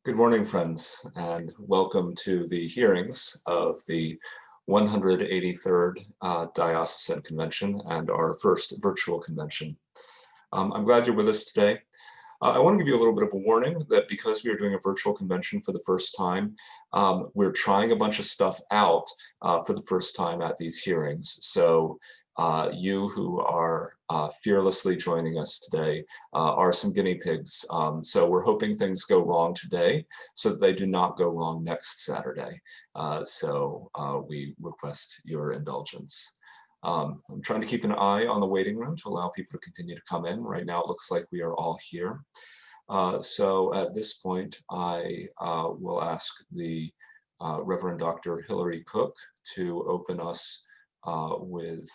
Good morning, friends, and welcome to the hearings of the 183rd Diocesan Convention and our first virtual convention. I'm glad you're with us today. I want to give you a little bit of a warning that because we are doing a virtual convention for the first time, we're trying a bunch of stuff out for the first time at these hearings. So you who are fearlessly joining us today are some guinea pigs. So we're hoping things go wrong today so that they do not go wrong next Saturday. So we request your indulgence. I'm trying to keep an eye on the waiting room to allow people to continue to come in. Right now, it looks like we are all here. So at this point, I will ask the Reverend Dr. Hilary Cook to open us with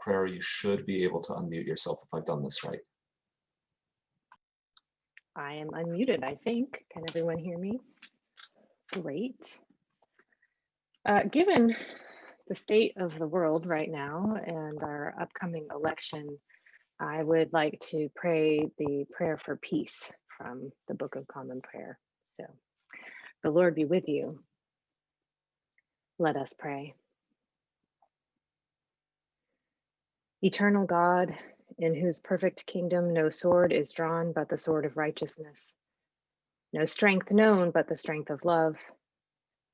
prayer. You should be able to unmute yourself if I've done this right. I am unmuted, I think. Can everyone hear me? Great. Given the state of the world right now and our upcoming election, I would like to pray the prayer for peace from the Book of Common Prayer. So, the Lord be with you. Let us pray. Eternal God, in whose perfect kingdom no sword is drawn but the sword of righteousness, no strength known but the strength of love,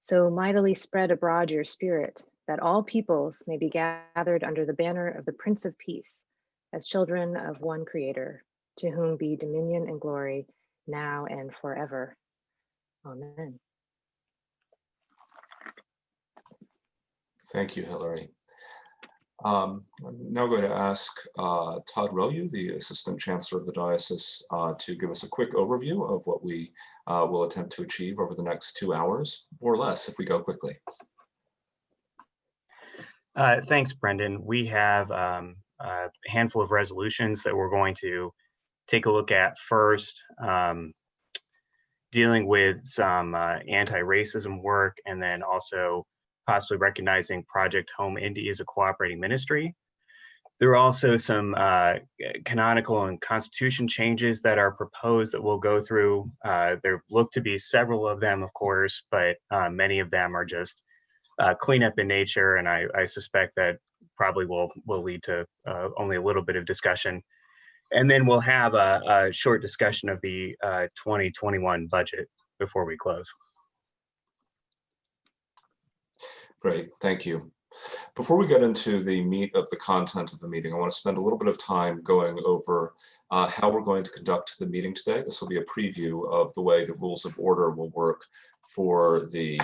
so mightily spread abroad your spirit, that all peoples may be gathered under the banner of the Prince of Peace, as children of one Creator, to whom be dominion and glory, now and forever. Amen. Thank you, Hilary. I'm now going to ask Todd Royu, the Assistant Chancellor of the Diocese, to give us a quick overview of what we will attempt to achieve over the next 2 hours, or less if we go quickly. Thanks, Brendan. We have a handful of resolutions that we're going to take a look at first, dealing with some anti-racism work, and then also possibly recognizing Project Home Indy as a cooperating ministry. There are also some canonical and constitution changes that are proposed that we'll go through. There look to be several of them, of course, but many of them are just cleanup in nature, and I suspect that probably will lead to only a little bit of discussion. And then we'll have a short discussion of the 2021 budget before we close. Great, thank you. Before we get into the meat of the content of the meeting, I want to spend a little bit of time going over how we're going to conduct the meeting today. This will be a preview of the way the rules of order will work for the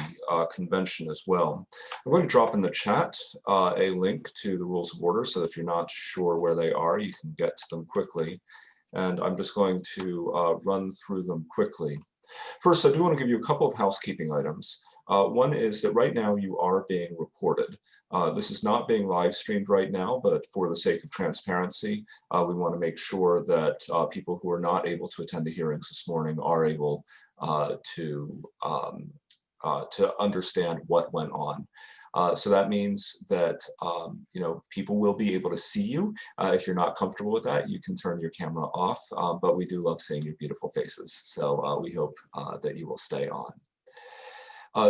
convention as well. I'm going to drop in the chat a link to the rules of order, so if you're not sure where they are, you can get to them quickly. And I'm just going to run through them quickly. First, I do want to give you a couple of housekeeping items. One is that right now you are being recorded. This is not being live streamed right now, but for the sake of transparency, we want to make sure that people who are not able to attend the hearings this morning are able to understand what went on. So that means that people will be able to see you. If you're not comfortable with that, you can turn your camera off, but we do love seeing your beautiful faces. So we hope that you will stay on.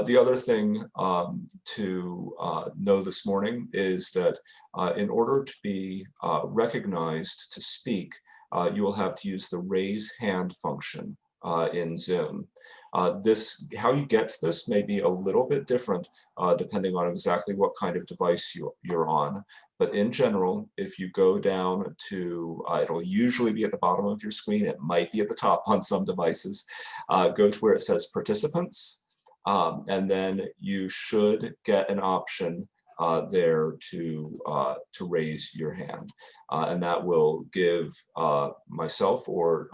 The other thing to know this morning is that in order to be recognized to speak, you will have to use the raise hand function in Zoom. How you get to this may be a little bit different depending on exactly what kind of device you're on. But in general, if you go down to, it'll usually be at the bottom of your screen, it might be at the top on some devices, go to where it says participants, and then you should get an option there to raise your hand. And that will give myself or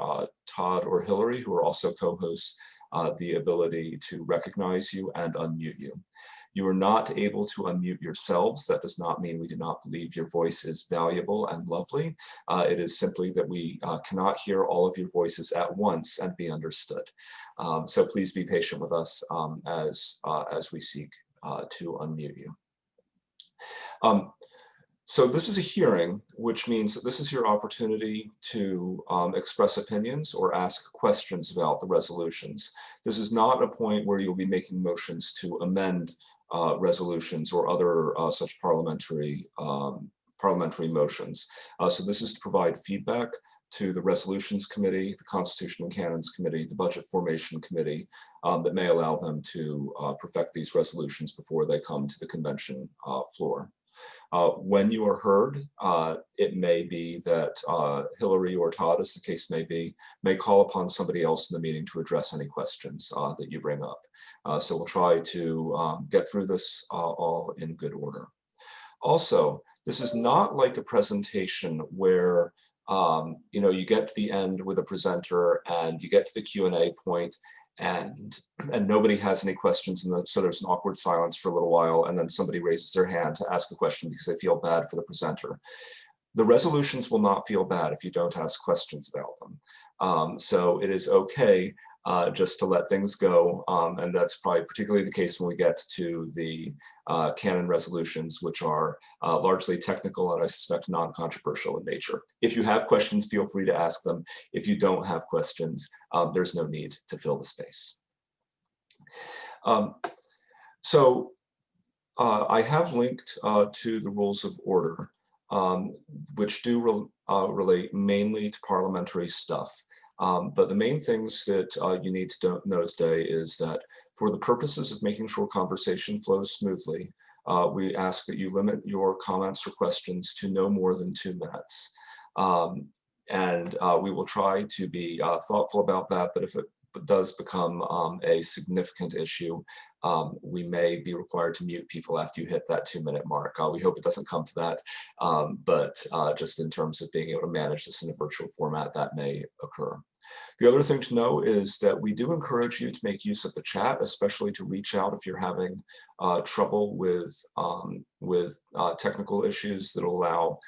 Todd or Hilary, who are also co-hosts, the ability to recognize you and unmute you. You are not able to unmute yourselves. That does not mean we do not believe your voice is valuable and lovely. It is simply that we cannot hear all of your voices at once and be understood. So please be patient with us as we seek to unmute you. So this is a hearing, which means that this is your opportunity to express opinions or ask questions about the resolutions. This is not a point where you'll be making motions to amend resolutions or other such parliamentary motions. So this is to provide feedback to the Resolutions Committee, the Constitution and Canons Committee, the Budget Formation Committee, that may allow them to perfect these resolutions before they come to the convention floor. When you are heard, it may be that Hillary or Todd, as the case may be, may call upon somebody else in the meeting to address any questions that you bring up. So we'll try to get through this all in good order. Also, this is not like a presentation where you get to the end with a presenter and you get to the Q&A point and nobody has any questions, and so there's an awkward silence for a little while, and then somebody raises their hand to ask a question because they feel bad for the presenter. The resolutions will not feel bad if you don't ask questions about them. So it is okay just to let things go, and that's probably particularly the case when we get to the canon resolutions, which are largely technical and I suspect non-controversial in nature. If you have questions, feel free to ask them. If you don't have questions, there's no need to fill the space. So I have linked to the rules of order, which do relate mainly to parliamentary stuff. But the main things that you need to know today is that for the purposes of making sure conversation flows smoothly, we ask that you limit your comments or questions to no more than 2 minutes. And we will try to be thoughtful about that, but if it does become a significant issue, we may be required to mute people after you hit that 2-minute mark. We hope it doesn't come to that, but just in terms of being able to manage this in a virtual format, that may occur. The other thing to know is that we do encourage you to make use of the chat, especially to reach out if you're having trouble with technical issues that allow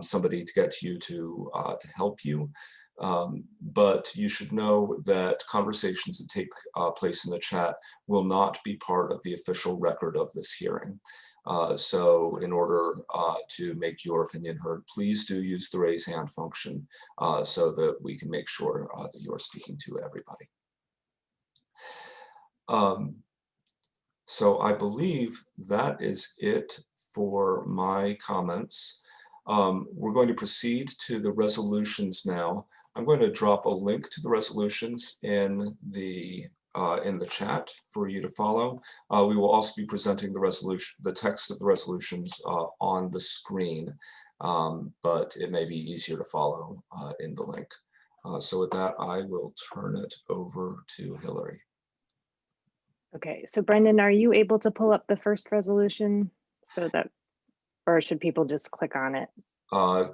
somebody to get to you to help you. But you should know that conversations that take place in the chat will not be part of the official record of this hearing. So in order to make your opinion heard, please do use the raise hand function so that we can make sure that you are speaking to everybody. So I believe that is it for my comments. We're going to proceed to the resolutions now. I'm going to drop a link to the resolutions in the chat for you to follow. We will also be presenting the text of the resolutions on the screen, but it may be easier to follow in the link. So with that, I will turn it over to Hillary. Okay, so Brendan, are you able to pull up the first resolution so that, or should people just click on it?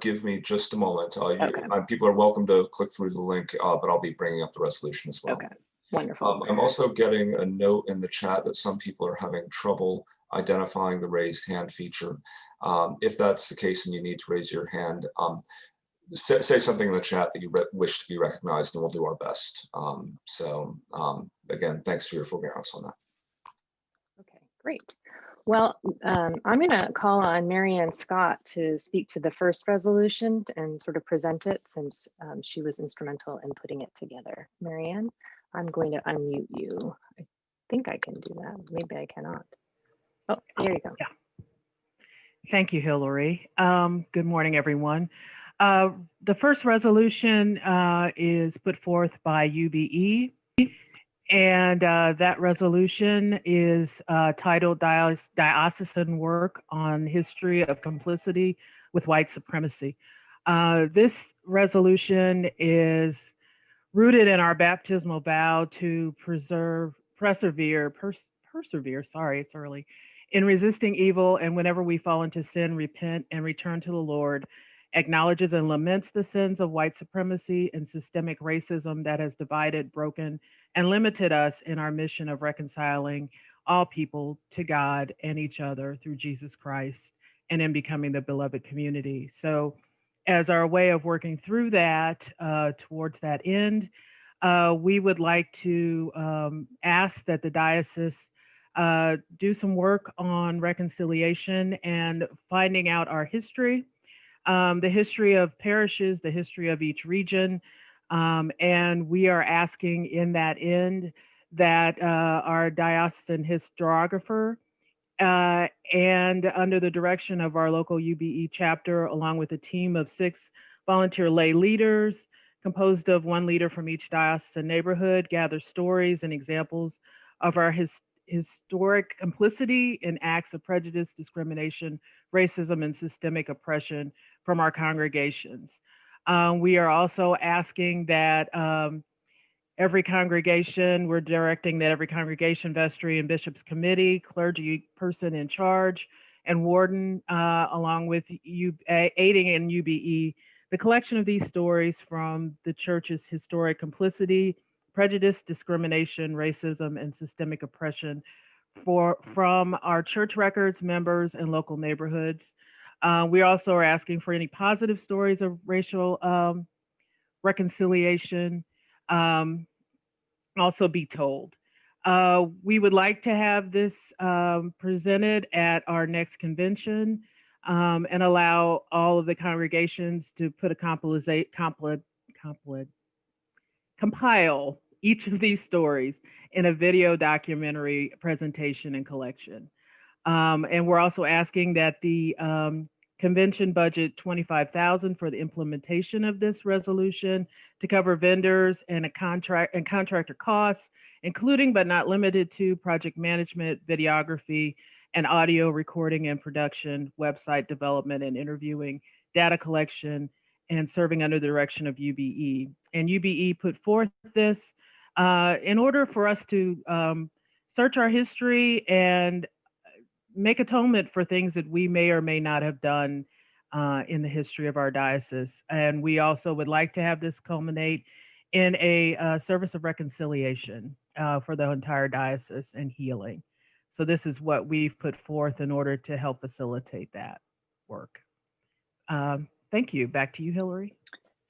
Give me just a moment. Okay. People are welcome to click through the link, but I'll be bringing up the resolution as well. Okay, wonderful. I'm also getting a note in the chat that some people are having trouble identifying the raised hand feature. If that's the case and you need to raise your hand, say something in the chat that you wish to be recognized and we'll do our best. Again, thanks for your forbearance on that. Okay, great. Well, I'm going to call on Marianne Scott to speak to the first resolution and sort of present it, since she was instrumental in putting it together. Marianne, I'm going to unmute you. I think I can do that. Maybe I cannot. Oh, there you go. Yeah. Thank you, Hillary. Good morning, everyone. The first resolution is put forth by UBE. And that resolution is titled Diocesan Work on History of Complicity with White Supremacy. This resolution is rooted in our baptismal vow to persevere, sorry, it's early, in resisting evil, and whenever we fall into sin, repent and return to the Lord, acknowledges and laments the sins of white supremacy and systemic racism that has divided, broken, and limited us in our mission of reconciling all people to God and each other through Jesus Christ and in becoming the beloved community. So as our way of working through that, towards that end, we would like to ask that the diocese do some work on reconciliation and finding out our history, the history of parishes, the history of each region. And we are asking in that end that our diocesan historiographer and under the direction of our local UBE chapter, along with a team of 6 volunteer lay leaders, composed of 1 leader from each diocesan neighborhood, gather stories and examples of our historic complicity in acts of prejudice, discrimination, racism, and systemic oppression from our congregations. We are also asking that every congregation, we're directing that every congregation, vestry, and bishop's committee, clergy person in charge, and warden, along with aiding in UBE, the collection of these stories from the church's historic complicity, prejudice, discrimination, racism, and systemic oppression from our church records, members, and local neighborhoods. We also are asking for any positive stories of racial reconciliation also be told. We would like to have this presented at our next convention and allow all of the congregations to put compile each of these stories in a video documentary presentation and collection. And we're also asking that the convention budget $25,000 for the implementation of this resolution to cover vendors and contractor costs, including but not limited to project management, videography, and audio recording and production, website development and interviewing, data collection, and serving under the direction of UBE. And UBE put forth this in order for us to search our history and make atonement for things that we may or may not have done in the history of our diocese. And we also would like to have this culminate in a service of reconciliation for the entire diocese and healing. So this is what we've put forth in order to help facilitate that work. Thank you. Back to you, Hillary.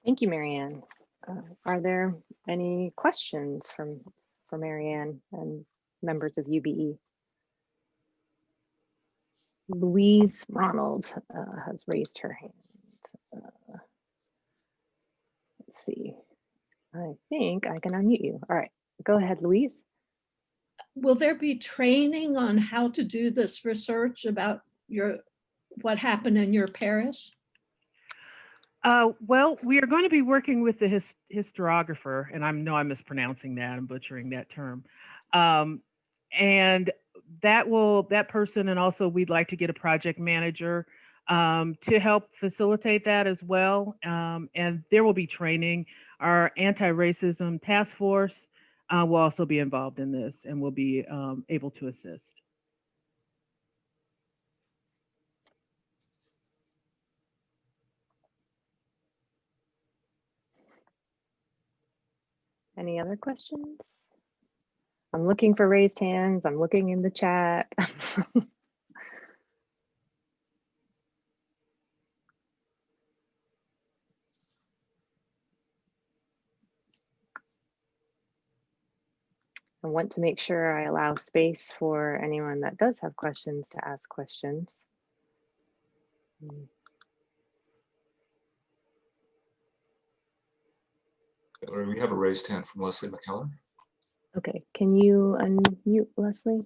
Thank you, Marianne. Are there any questions for Marianne and members of UBE? Louise Ronald has raised her hand. Let's see. I think I can unmute you. All right, go ahead, Louise. Will there be training on how to do this research about what happened in your parish? Well, we are going to be working with the historiographer, and I know I'm mispronouncing that, I'm butchering that term. And that person, and also we'd like to get a project manager to help facilitate that as well. And there will be training. Our anti-racism task force will also be involved in this and will be able to assist. Any other questions? I'm looking for raised hands. I'm looking in the chat. I want to make sure I allow space for anyone that does have questions to ask questions. We have a raised hand from Leslie McKellar. Okay, can you unmute Leslie?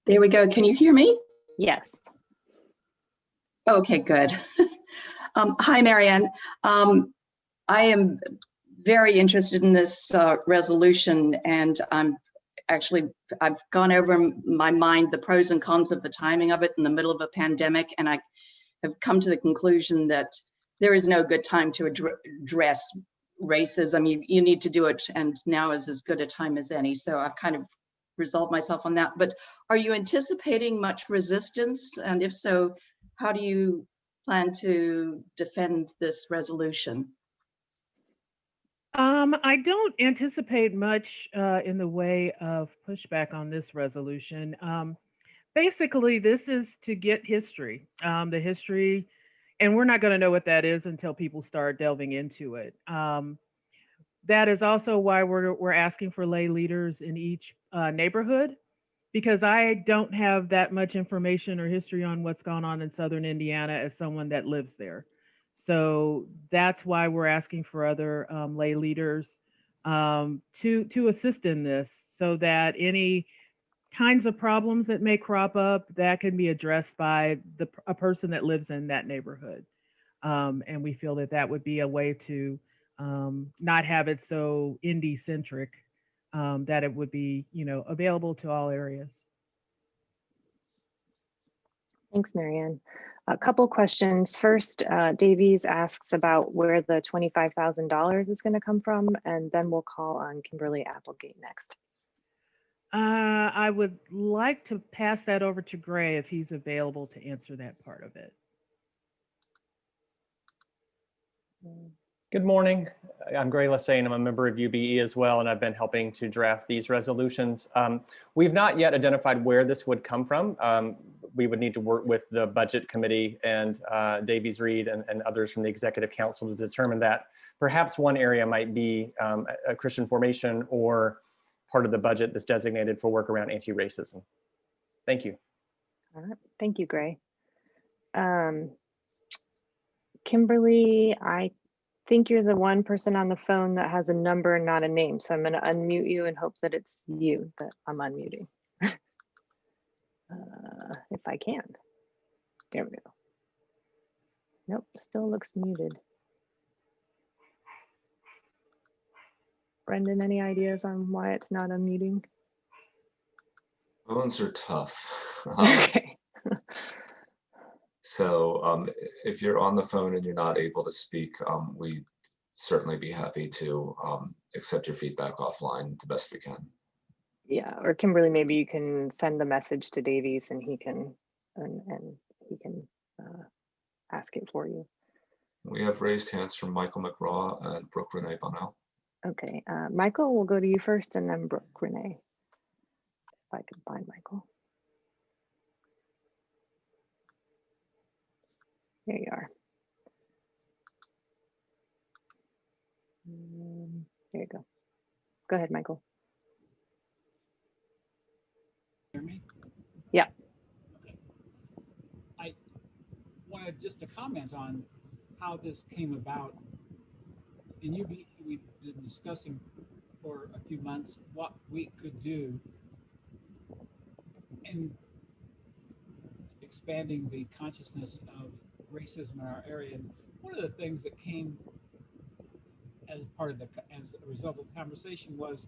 There we go. Can you hear me? Yes. Okay, good. Hi, Marianne. I am very interested in this resolution, and I've gone over in my mind the pros and cons of the timing of it in the middle of a pandemic, and I have come to the conclusion that there is no good time to address racism. You need to do it, and now is as good a time as any. So I've kind of resolved myself on that. But are you anticipating much resistance? And if so, how do you plan to defend this resolution? I don't anticipate much in the way of pushback on this resolution. Basically, this is to get history, the history and we're not going to know what that is until people start delving into it. That is also why we're asking for lay leaders in each neighborhood, because I don't have that much information or history on what's gone on in Southern Indiana as someone that lives there. So that's why we're asking for other lay leaders to assist in this, so that any kinds of problems that may crop up, that can be addressed by a person that lives in that neighborhood. And we feel that that would be a way to not have it so Indy centric, that it would be, available to all areas. Thanks, Marianne. A couple questions. First, Davies asks about where the $25,000 is going to come from, and then we'll call on Kimberly Applegate next. I would like to pass that over to Gray if he's available to answer that part of it. Good morning. I'm Gray Lassane. I'm a member of UBE as well, and I've been helping to draft these resolutions. We've not yet identified where this would come from. We would need to work with the budget committee and Davies Reed and others from the executive council to determine that. Perhaps one area might be a Christian formation or part of the budget that's designated for work around anti-racism. Thank you. All right. Thank you, Gray. Kimberly, I think you're the one person on the phone that has a number and not a name. So I'm going to unmute you and hope that it's you that I'm unmuting. If I can. There we go. Nope, still looks muted. Brendan, any ideas on why it's not unmuting? Phones are tough. Okay. So if you're on the phone and you're not able to speak, we'd certainly be happy to accept your feedback offline the best we can. Yeah, or Kimberly, maybe you can send the message to Davies and he can ask it for you. We have raised hands from Michael McGraw and Brooke Renee Bonnell. Okay, Michael, we'll go to you first and then Brooke Renee. If I can find Michael. There you are. There you go. Go ahead, Michael. Hear me? Yeah. Okay. I wanted just to comment on how this came about. In UB, we've been discussing for a few months what we could do in expanding the consciousness of racism in our area. And one of the things that came as a result of the conversation was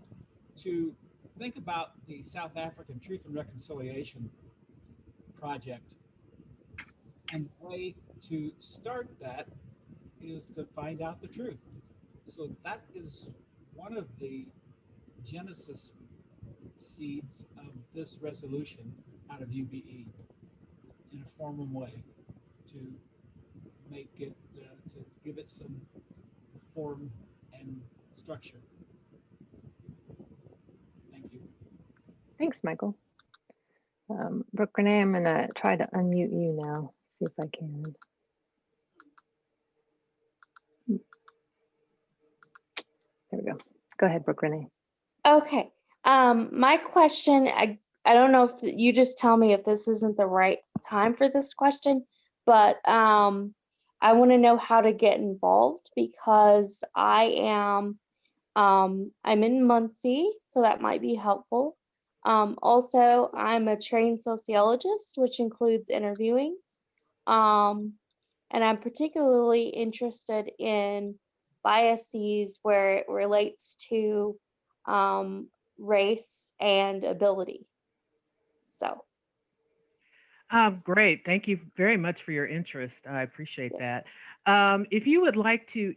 to think about the South African Truth and Reconciliation Project. And the way to start that is to find out the truth. So that is one of the genesis seeds of this resolution out of UBE in a formal way to make it, to give it some form and structure. Thank you. Thanks, Michael. Brooke Renee, I'm gonna try to unmute you now, see if I can. There we go. Go ahead, Brooke Renee. Okay. My question, I don't know if you just tell me if this isn't the right time for this question, but I want to know how to get involved because I'm in Muncie, so that might be helpful. Also, I'm a trained sociologist, which includes interviewing. And I'm particularly interested in biases where it relates to race and ability. So. Great. Thank you very much for your interest. I appreciate Yes. that. If you would like to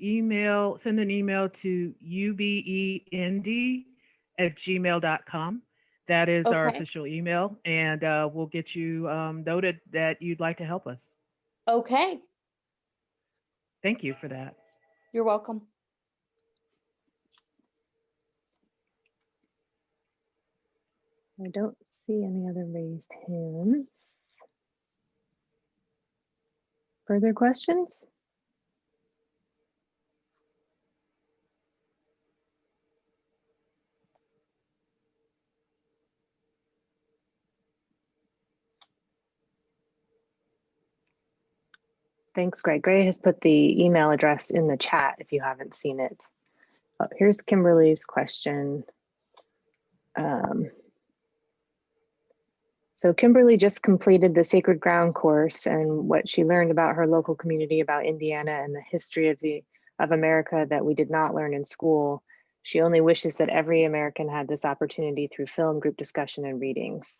send an email to ubeindy@gmail.com. That is our Okay. official email, and we'll get you noted that you'd like to help us. Okay. Thank you for that. You're welcome. I don't see any other raised hands. Further questions? Thanks, Greg. Greg has put the email address in the chat if you haven't seen it. Oh, here's Kimberly's question. So Kimberly just completed the Sacred Ground course, and what she learned about her local community, about Indiana and the history of America that we did not learn in school. She only wishes that every American had this opportunity through film, group discussion, and readings.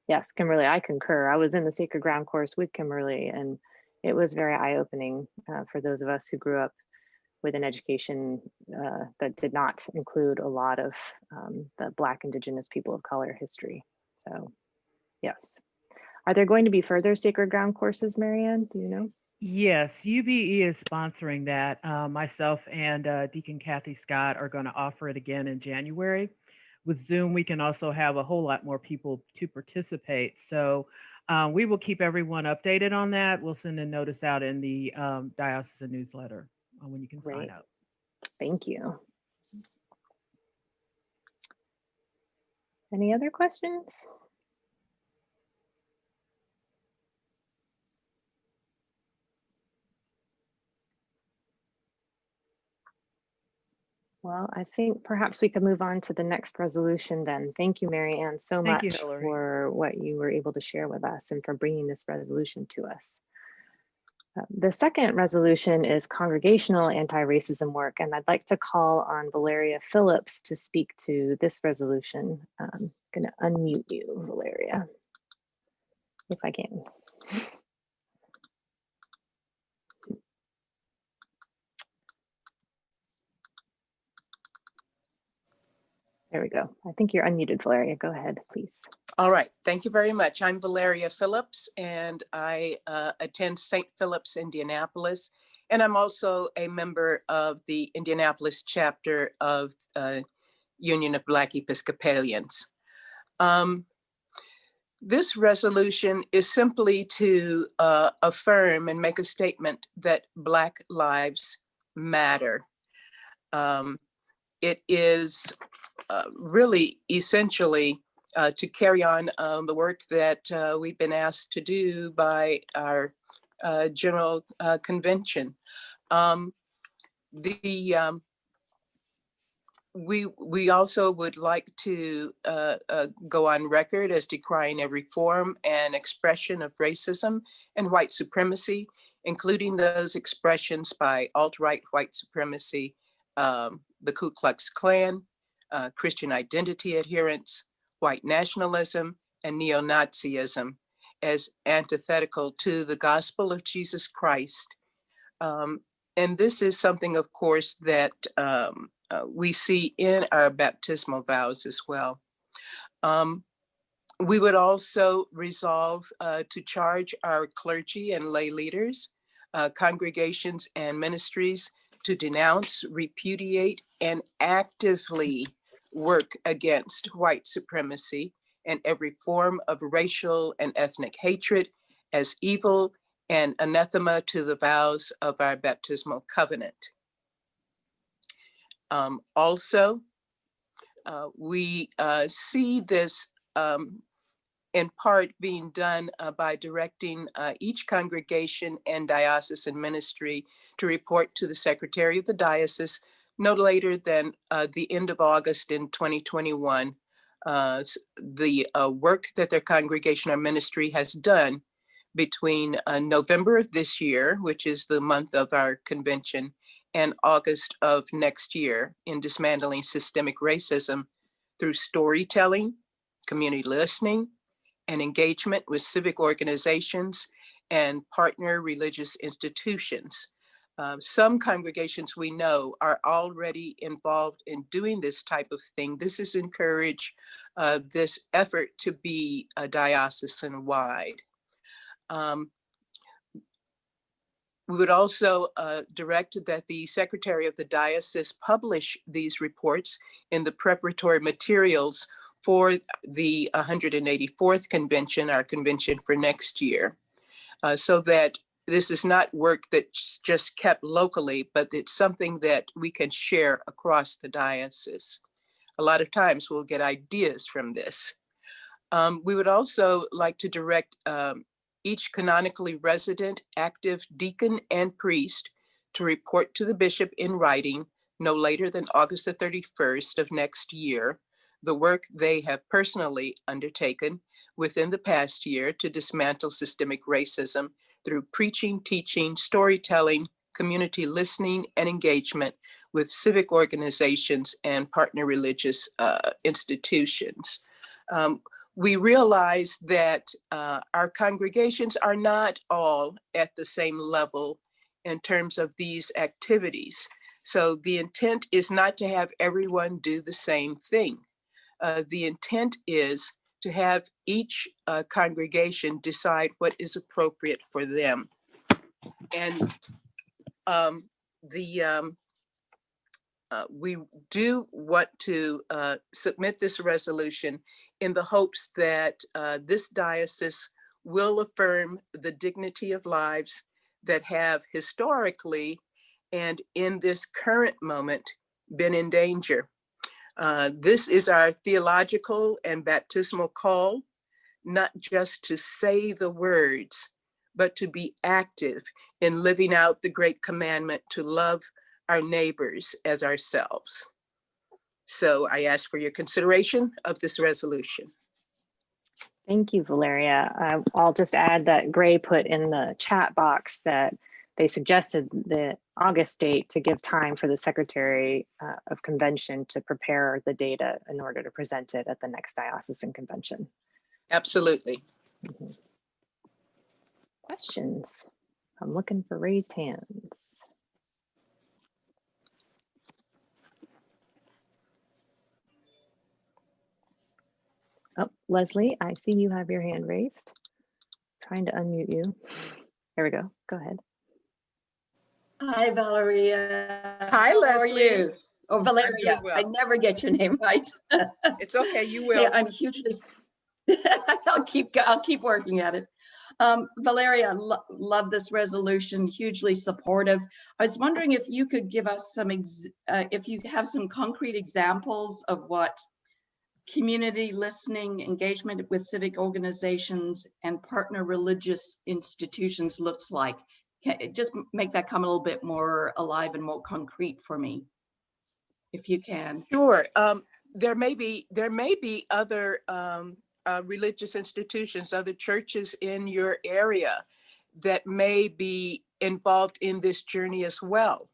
Yes, Kimberly, I concur. I was in the Sacred Ground course with Kimberly, and it was very eye-opening for those of us who grew up with an education that did not include a lot of the Black, Indigenous, people of color history. So yes. Are there going to be further Sacred Ground courses, Marianne? Do you know? Yes, UBE is sponsoring that. Myself and Deacon Kathy Scott are going to offer it again in January. With Zoom, we can also have a whole lot more people to participate. So we will keep everyone updated on that. We'll send a notice out in the Diocesan newsletter when you can sign up. Thank you. Any other questions? Well, I think perhaps we could move on to the next resolution then. Thank you, Marianne, so Thank much you, Hillary, for what you were able to share with us and for bringing this resolution to us. The second resolution is congregational anti-racism work, and I'd like to call on Valeria Phillips to speak to this resolution. I'm going to unmute you, Valeria, if I can. There we go. I think you're unmuted, Valeria. Go ahead, please. All right. Thank you very much. I'm Valeria Phillips, and I attend St. Philip's, Indianapolis, and I'm also a member of the Indianapolis chapter of Union of Black Episcopalians. This resolution is simply to affirm and make a statement that Black lives matter. It is really essentially to carry on the work that we've been asked to do by our General Convention. We also would like to go on record as decrying every form and expression of racism and white supremacy, including those expressions by alt-right white supremacy, the Ku Klux Klan, Christian identity adherents, white nationalism, and neo-Nazism as antithetical to the gospel of Jesus Christ. And this is something, of course, that we see in our baptismal vows as well. We would also resolve to charge our clergy and lay leaders, congregations and ministries to denounce, repudiate, and actively work against white supremacy and every form of racial and ethnic hatred as evil and anathema to the vows of our baptismal covenant. Also, we see this in part being done by directing each congregation and diocesan ministry to report to the Secretary of the Diocese no later than the end of August in 2021, the work that their congregation or ministry has done between November of this year, which is the month of our convention, and August of next year in dismantling systemic racism through storytelling, community listening, and engagement with civic organizations and partner religious institutions. Some congregations we know are already involved in doing this type of thing. This is encourage this effort to be diocesan-wide. We would also direct that the Secretary of the Diocese publish these reports in the preparatory materials for the 184th convention, our convention for next year, so that This is not work that's just kept locally, but it's something that we can share across the diocese. A lot of times we'll get ideas from this. We would also like to direct each canonically resident active deacon and priest to report to the bishop in writing no later than August the 31st of next year, the work they have personally undertaken within the past year to dismantle systemic racism through preaching, teaching, storytelling, community listening, and engagement with civic organizations and partner religious institutions. We realize that our congregations are not all at the same level in terms of these activities. So the intent is not to have everyone do the same thing. The intent is to have each congregation decide what is appropriate for them. And we do want to submit this resolution in the hopes that this diocese will affirm the dignity of lives that have historically and in this current moment been in danger. This is our theological and baptismal call, not just to say the words, but to be active in living out the great commandment to love our neighbors as ourselves. So I ask for your consideration of this resolution. Thank you, Valeria. I'll just add that Gray put in the chat box that they suggested the August date to give time for the Secretary of Convention to prepare the data in order to present it at the next Diocesan Convention. Absolutely. Mm-hmm. Questions? I'm looking for raised hands. Oh, Leslie, I see you have your hand raised. Trying to unmute you. There we go. Go ahead. Hi, Valeria. Hi, How Leslie. are you? Oh, Valeria. well. I never get your name right. It's okay. You will. Hey, I'm hugely. I'll keep working at it. Valeria, love this resolution. Hugely supportive. I was wondering if you could give us some, if you have some concrete examples of what community listening, engagement with civic organizations, and partner religious institutions looks like. Just make that come a little bit more alive and more concrete for me, if you can. Sure. There may be other religious institutions, other churches in your area that may be involved in this journey as well.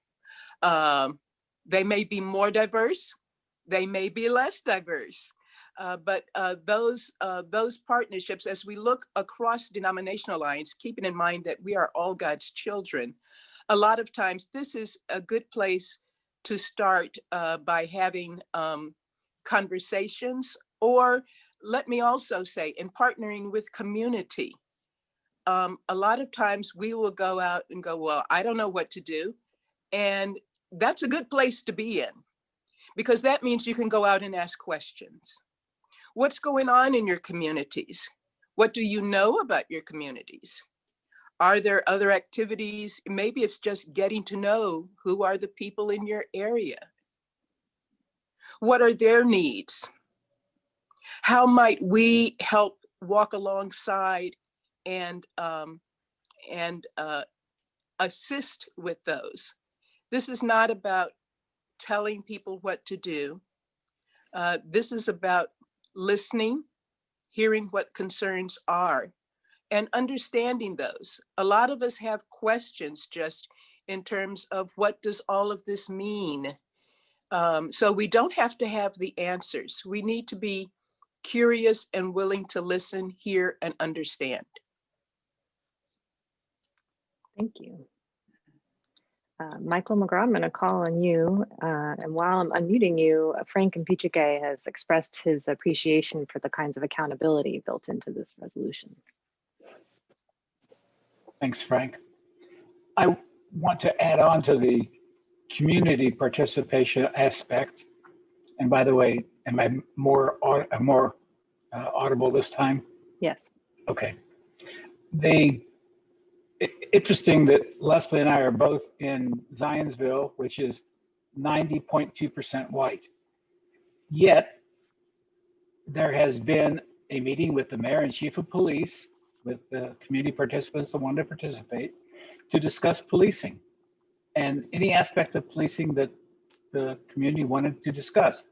They may be more diverse. They may be less diverse. But those partnerships, as we look across denominational lines, keeping in mind that we are all God's children, a lot of times this is a good place to start by having conversations, or let me also say, in partnering with community. A lot of times we will go out and go, well, I don't know what to do. And that's a good place to be in, because that means you can go out and ask questions. What's going on in your communities? What do you know about your communities? Are there other activities? Maybe it's just getting to know who are the people in your area. What are their needs? How might we help walk alongside and assist with those? This is not about telling people what to do. This is about listening, hearing what concerns are, and understanding those. A lot of us have questions just in terms of what does all of this mean? So we don't have to have the answers. We need to be curious and willing to listen, hear, and understand. Thank you. Michael McGraw, I'm going to call on you. And while I'm unmuting you, Frank Impichike has expressed his appreciation for the kinds of accountability built into this resolution. Thanks, Frank. I want to add on to the community participation aspect. And by the way, am I more audible this time? Yes. Okay. Interesting that Leslie and I are both in Zionsville, which is 90.2% white. Yet, there has been a meeting with the mayor and chief of police, with the community participants that wanted to participate, to discuss policing and any aspect of policing that the community wanted to discuss.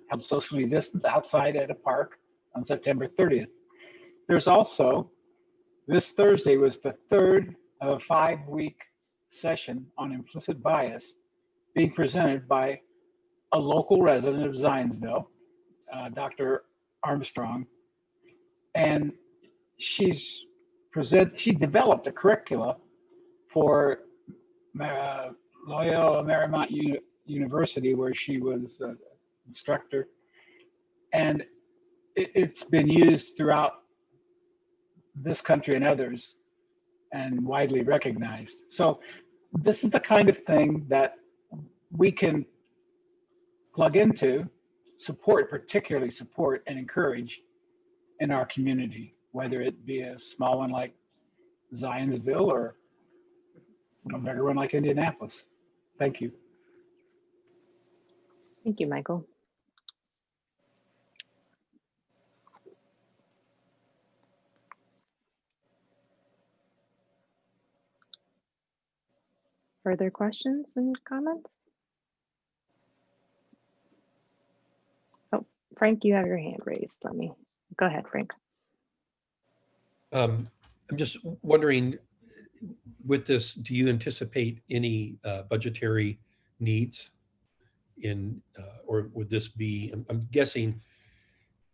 Held socially distanced outside at a park on September 30th. There's also, this Thursday was the third of a 5-week session on implicit bias being presented by a local resident of Zionsville, Dr. Armstrong, and she developed a curricula for Loyola Marymount University, where she was an instructor, and it's been used throughout this country and others, and widely recognized. So this is the kind of thing that we can plug into, particularly support and encourage in our community, whether it be a small one like Zionsville or a bigger one like Indianapolis. Thank you. Thank you, Michael. Further questions and comments? Oh, Frank, you have your hand raised. Go ahead, Frank. I'm just wondering, with this, do you anticipate any budgetary needs or would this be, I'm guessing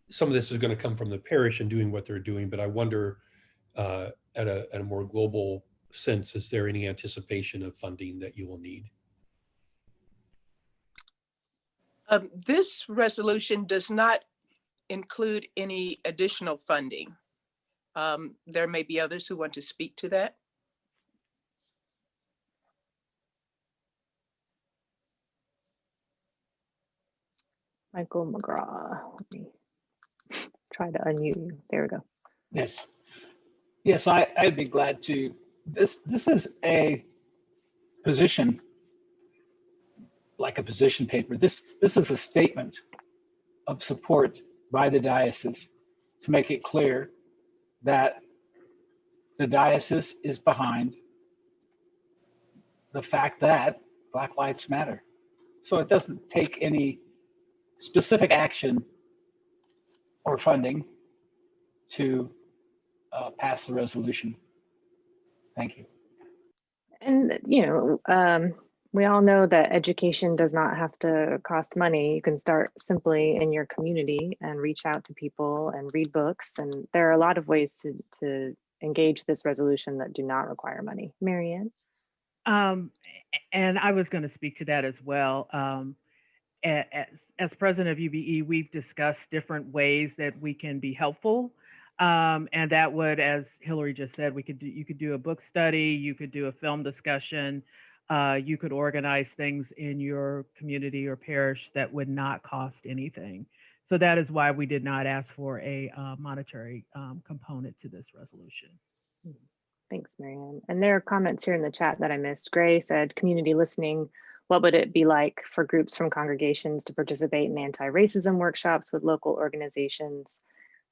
some of this is going to come from the parish and doing what they're doing, but I wonder at a more global sense, is there any anticipation of funding that you will need? This resolution does not include any additional funding. There may be others who want to speak to that. Michael McGraw. Let me try to unmute you. There we go. Yes, I'd be glad to. This is a position, like a position paper. This is a statement of support by the diocese to make it clear that the diocese is behind the fact that Black Lives Matter. So it doesn't take any specific action or funding to pass the resolution. Thank you. And, we all know that education does not have to cost money. You can start simply in your community and reach out to people and read books. And there are a lot of ways to engage this resolution that do not require money. Marianne? And I was going to speak to that as well. As president of UBE, we've discussed different ways that we can be helpful. And that would, as Hillary just said, you could do a book study, you could do a film discussion, you could organize things in your community or parish that would not cost anything. So that is why we did not ask for a monetary component to this resolution. Thanks, Marianne. And there are comments here in the chat that I missed. Gray said, community listening, what would it be like for groups from congregations to participate in anti-racism workshops with local organizations?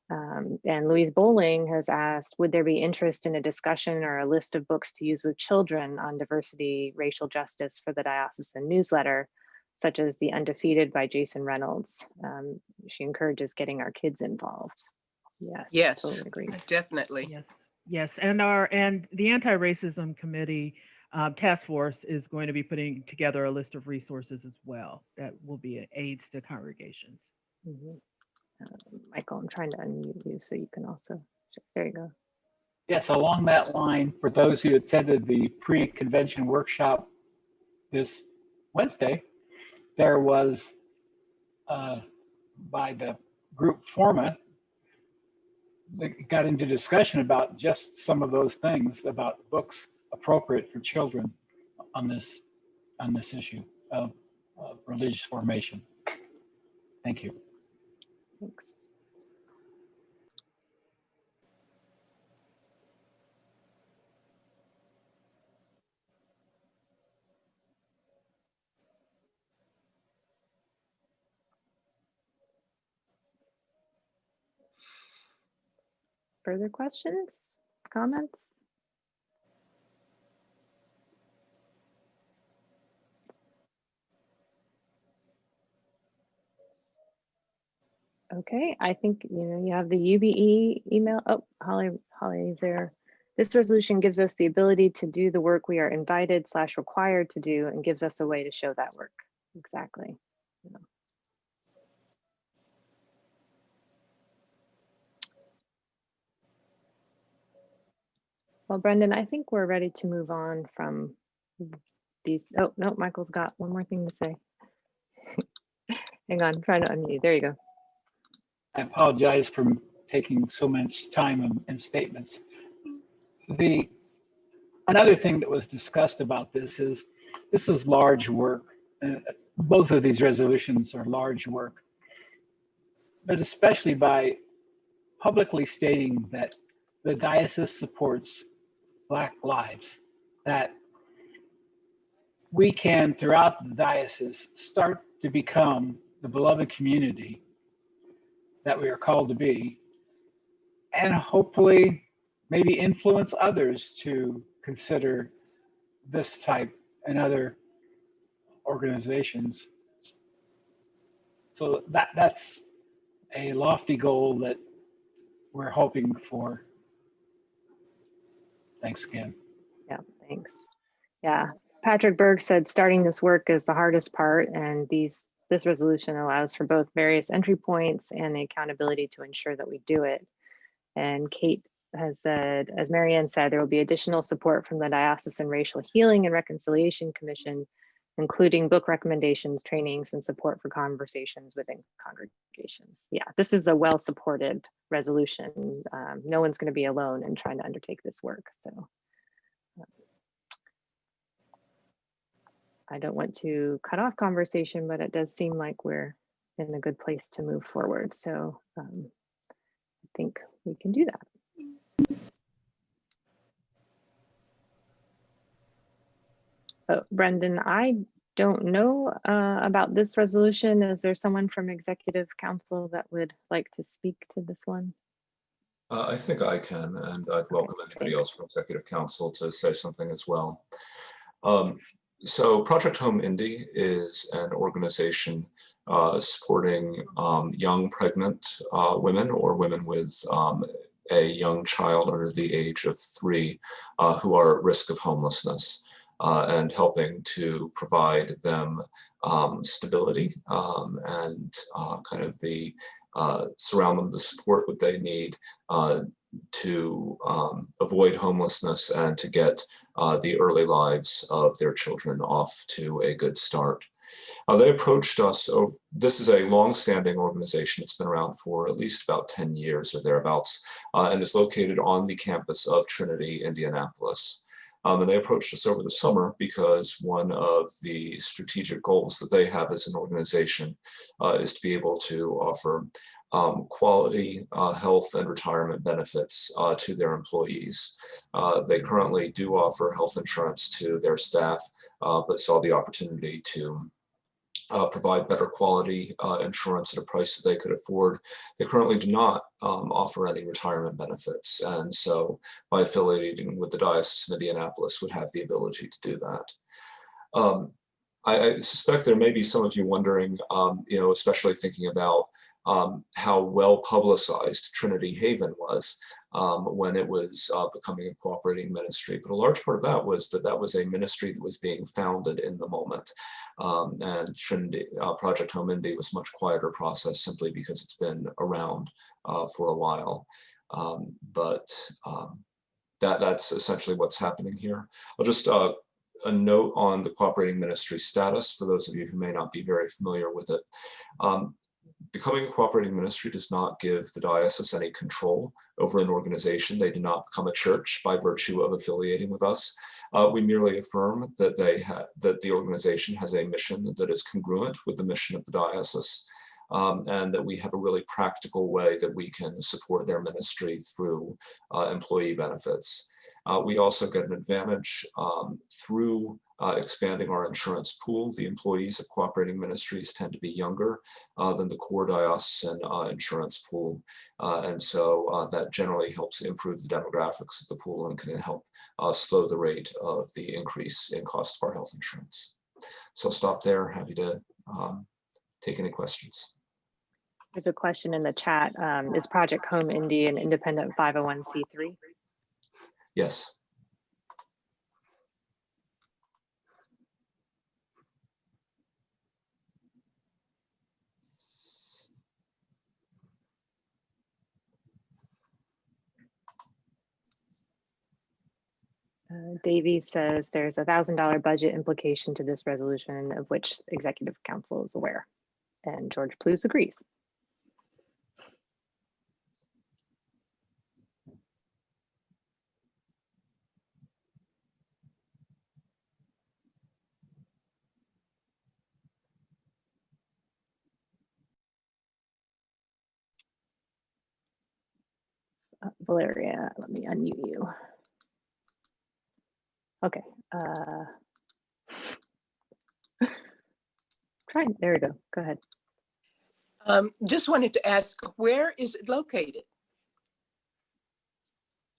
And Louise Bowling has asked, would there be interest in a discussion or a list of books to use with children on diversity, racial justice for the diocesan newsletter, such as The Undefeated by Jason Reynolds? She encourages getting our kids involved. Yes, totally agree. Definitely. Yes, and the Anti-Racism Committee task force is going to be putting together a list of resources as well that will be aids to congregations. Michael, I'm trying to unmute you so you can also, there you go. Yes, along that line, for those who attended the pre-convention workshop this Wednesday, there was, by the group Forma, they got into discussion about just some of those things about books appropriate for children on this issue of religious formation. Thank you. Thanks. further questions, comments? Okay, I think you have the UBE email. Oh, Holly is there. This resolution gives us the ability to do the work we are invited / required to do and gives us a way to show that work. Exactly. Yeah. Well, Brendan, I think we're ready to move on from these. Oh, no, Michael's got one more thing to say. Hang on, I'm trying to unmute. There you go. I apologize for taking so much time in statements. Another thing that was discussed about this is large work. Both of these resolutions are large work, but especially by publicly stating that the diocese supports Black lives, that we can, throughout the diocese, start to become the beloved community that we are called to be, and hopefully maybe influence others to consider this type and other organizations. So that's a lofty goal that we're hoping for. Thanks again. Yeah, thanks. Yeah, Patrick Berg said starting this work is the hardest part, and this resolution allows for both various entry points and the accountability to ensure that we do it. And Kate has said, as Marianne said, there will be additional support from the Diocesan Racial Healing and Reconciliation Commission, including book recommendations, trainings, and support for conversations within congregations. Yeah, this is a well-supported resolution. No one's going to be alone in trying to undertake this work. So I don't want to cut off conversation, but it does seem like we're in a good place to move forward. So I think we can do that. Oh, Brendan, I don't know about this resolution. Is there someone from Executive Council that would like to speak to this one? I think I can, and I'd welcome anybody else from Executive Council to say something as well. So Project Home Indy is an organization supporting young pregnant women or women with a young child under the age of 3 who are at risk of homelessness, and helping to provide them stability and kind of the surround them the support that they need to avoid homelessness and to get the early lives of their children off to a good start. They approached us. This is a long-standing organization. It's been around for at least about 10 years or thereabouts, and is located on the campus of Trinity, Indianapolis. And they approached us over the summer because one of the strategic goals that they have as an organization is to be able to offer quality health and retirement benefits to their employees. They currently do offer health insurance to their staff, but saw the opportunity to provide better quality insurance at a price that they could afford. They currently do not offer any retirement benefits, and so by affiliating with the Diocese of Indianapolis would have the ability to do that. I suspect there may be some of you wondering, especially thinking about how well publicized Trinity Haven was when it was becoming a cooperating ministry. But a large part of that was a ministry that was being founded in the moment. And Trinity, Project Home Indy was a much quieter process simply because it's been around for a while. That's essentially what's happening here. I'll just a note on the cooperating ministry status for those of you who may not be very familiar with it. Becoming a cooperating ministry does not give the diocese any control over an organization. They do not become a church by virtue of affiliating with us. We merely affirm that the organization has a mission that is congruent with the mission of the diocese, and that we have a really practical way that we can support their ministry through employee benefits. We also get an advantage through expanding our insurance pool. The employees of cooperating ministries tend to be younger than the core diocesan insurance pool. And so that generally helps improve the demographics of the pool and can help slow the rate of the increase in cost of our health insurance. So I'll stop there. Happy to take any questions. There's a question in the chat. Is Project Home Indy an independent 501c3? Yes. Davey says there's $1,000 budget implication to this resolution of which Executive Council is aware. And George Plews agrees. Valeria, let me unmute you. Okay. There we go. Go ahead. Just wanted to ask, where is it located?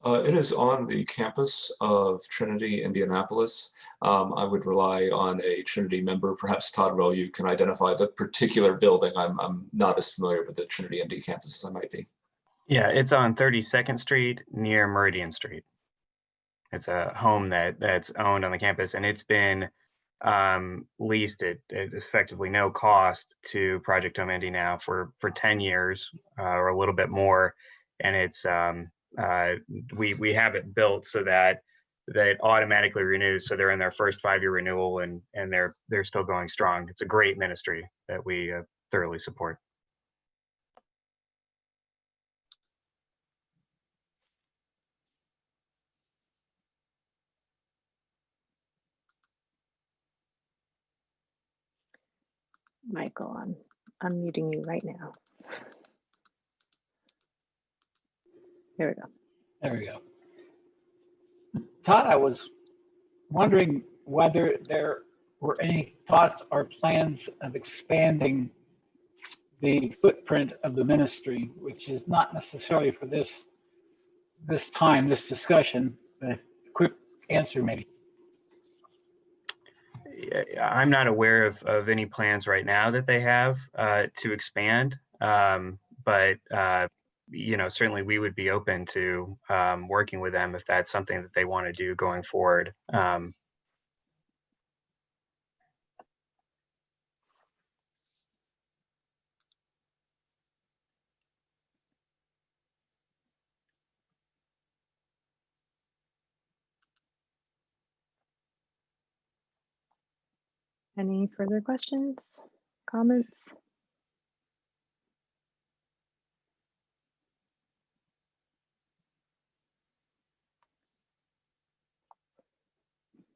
It is on the campus of Trinity, Indianapolis. I would rely on a Trinity member, perhaps Todd Will, you can identify the particular building. I'm not as familiar with the Trinity Indy campus as I might be. Yeah, it's on 32nd Street near Meridian Street. It's a home that's owned on the campus, and it's been leased at effectively no cost to Project Home Indy now for 10 years or a little bit more. And it's we have it built so that automatically renews. So they're in their first 5-year renewal, and they're still going strong. It's a great ministry that we thoroughly support. Michael, I'm unmuting you right now. There we go. There we go. Todd, I was wondering whether there were any thoughts or plans of expanding the footprint of the ministry, which is not necessarily for this discussion, but a quick answer maybe. I'm not aware of any plans right now that they have to expand, but you know, certainly we would be open to working with them if that's something that they want to do going forward. Any further questions, comments?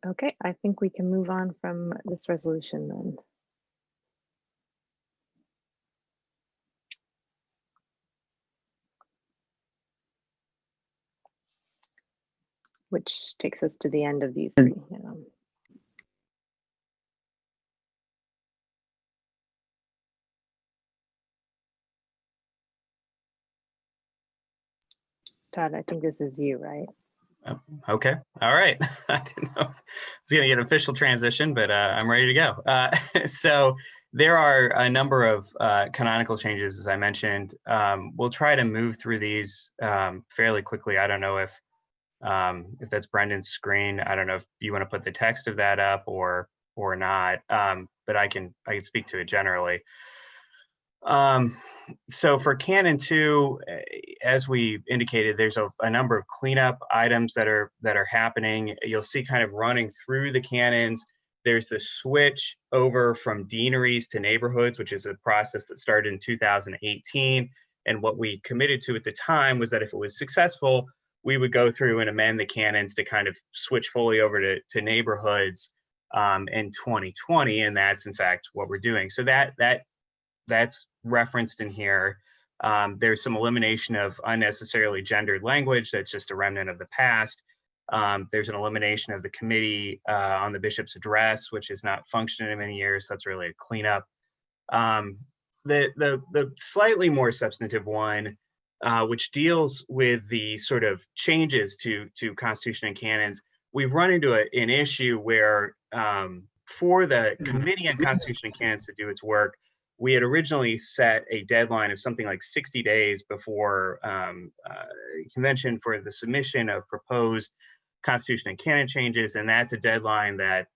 Okay, I think we can move on from this resolution then. Which takes us to the end of these three. Todd, I think this is you, right? Okay, all right. I didn't know if I was going to get an official transition, but I'm ready to go. So there are a number of canonical changes, as I mentioned. We'll try to move through these fairly quickly. I don't know if that's Brendan's screen. I don't know if you want to put the text of that up or not, but I can speak to it generally. So for Canon 2, as we indicated, there's a number of cleanup items that are happening. You'll see kind of running through the canons. There's the switch over from deaneries to neighborhoods, which is a process that started in 2018. And what we committed to at the time was that if it was successful, we would go through and amend the canons to kind of switch fully over to neighborhoods in 2020. And that's in fact what we're doing. So that's referenced in here. There's some elimination of unnecessarily gendered language. That's just a remnant of the past. There's an elimination of the committee on the bishop's address, which has not functioned in many years. So that's really a cleanup. The slightly more substantive one, which deals with the sort of changes to Constitution and canons, we've run into an issue where for the Committee on Constitution and Canons to do its work, we had originally set a deadline of something like 60 days before convention for the submission of proposed Constitution and canon changes, and that's a deadline that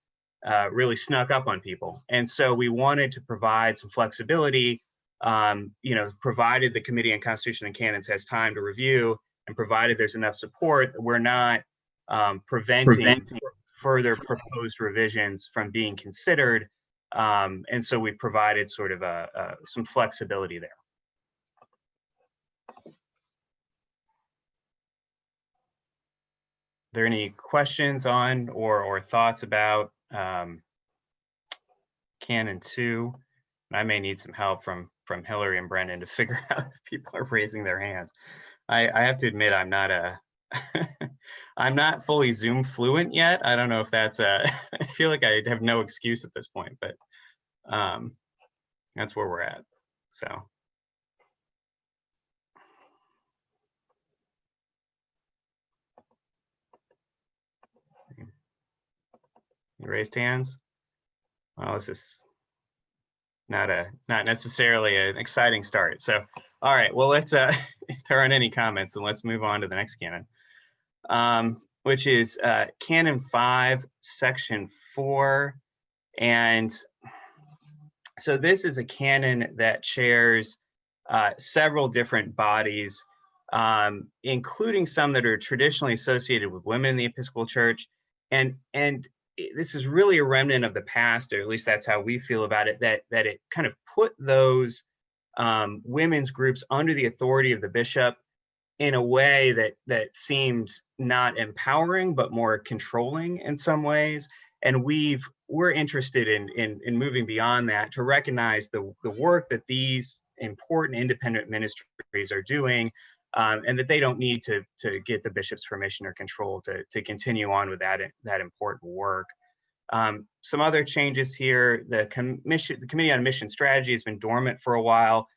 really snuck up on people. And so we wanted to provide some flexibility, provided the Committee on Constitution and Canons has time to review, and provided there's enough support, we're not preventing further proposed revisions from being considered. And so we provided sort of some flexibility there. Are there any questions on or thoughts about Canon 2? I may need some help from Hillary and Brendan to figure out if people are raising their hands. I have to admit, I'm not I'm not fully Zoom fluent yet. I don't know if that's I feel like I have no excuse at this point, but that's where we're at. So. You raised hands? Well, this is not necessarily an exciting start. So, all right, well, let's, if there aren't any comments, then let's move on to the next canon, which is Canon 5, Section 4. And so this is a canon that chairs several different bodies, including some that are traditionally associated with women in the Episcopal Church. And this is really a remnant of the past, or at least that's how we feel about it, that it kind of put those women's groups under the authority of the bishop in a way that seemed not empowering, but more controlling in some ways. And we're interested in moving beyond that to recognize the work that these important independent ministries are doing, and that they don't need to get the bishop's permission or control to continue on with that important work. Some other changes here: the Committee on Mission Strategy has been dormant for a while.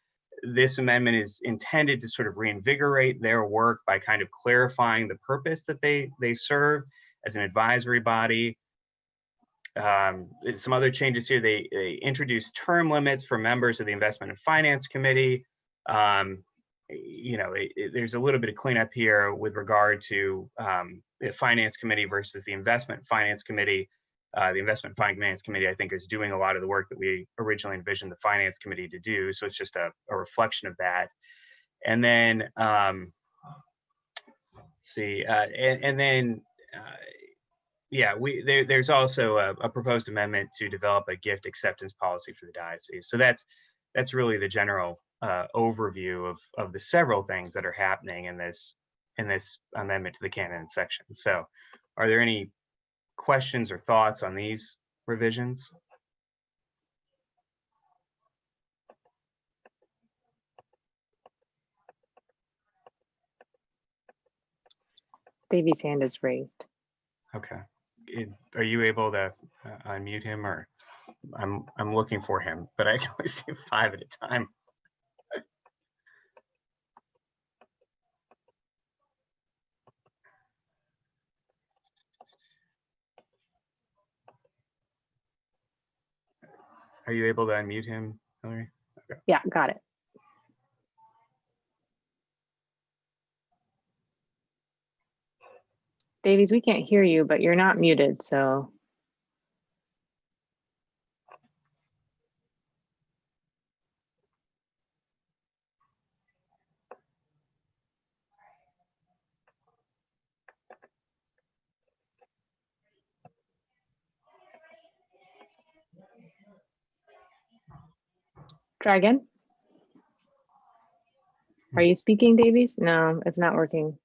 This amendment is intended to sort of reinvigorate their work by kind of clarifying the purpose that they serve as an advisory body. Some other changes here: they introduced term limits for members of the Investment and Finance Committee. There's a little bit of cleanup here with regard to the Finance Committee versus the Investment Finance Committee. The Investment Finance Committee, I think, is doing a lot of the work that we originally envisioned the Finance Committee to do. So it's just a reflection of that. And then, let's see, there's also a proposed amendment to develop a gift acceptance policy for the diocese. So that's really the general overview of the several things that are happening in this amendment to the canon section. So are there any questions or thoughts on these revisions? Davey's hand is raised. Okay. Are you able to unmute him, or I'm looking for him, but I can only see 5 at a time. Are you able to unmute him, Hillary? Okay. Yeah, got it. Davies, we can't hear you, but you're not muted, so. Try again. Are you speaking, Davies? No, it's not working.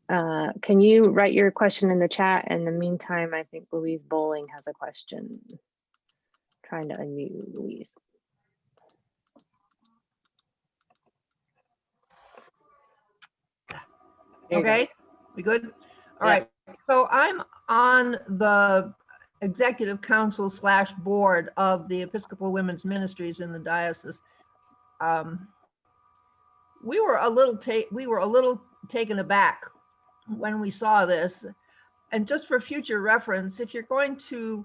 Can you write your question in the chat? In the meantime, I think Louise Bowling has a question. Trying to unmute Louise. Okay, we good? All right. So I'm on the executive council / board of the Episcopal Women's Ministries in the diocese. We were a little taken aback when we saw this. And just for future reference, if you're going to,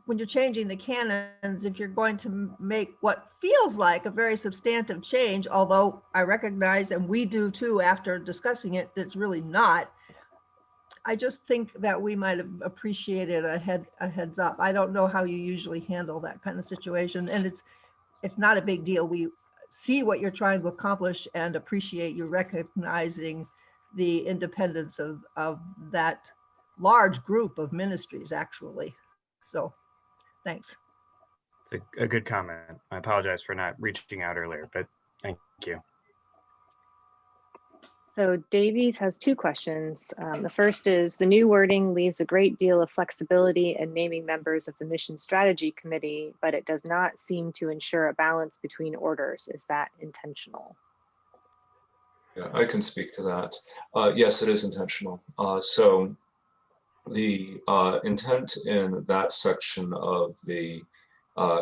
when you're changing the canons, if you're going to make what feels like a very substantive change, although I recognize, and we do too after discussing it, that's really not. I just think that we might have appreciated a heads up. I don't know how you usually handle that kind of situation, and it's not a big deal. We see what you're trying to accomplish and appreciate you recognizing the independence of that large group of ministries, actually. So, thanks. It's a good comment. I apologize for not reaching out earlier, but thank you. So Davies has two questions. The first is, the new wording leaves a great deal of flexibility in naming members of the Mission Strategy Committee, but it does not seem to ensure a balance between orders. Is that intentional? Yeah, I can speak to that. Yes, it is intentional. So the intent in that section of the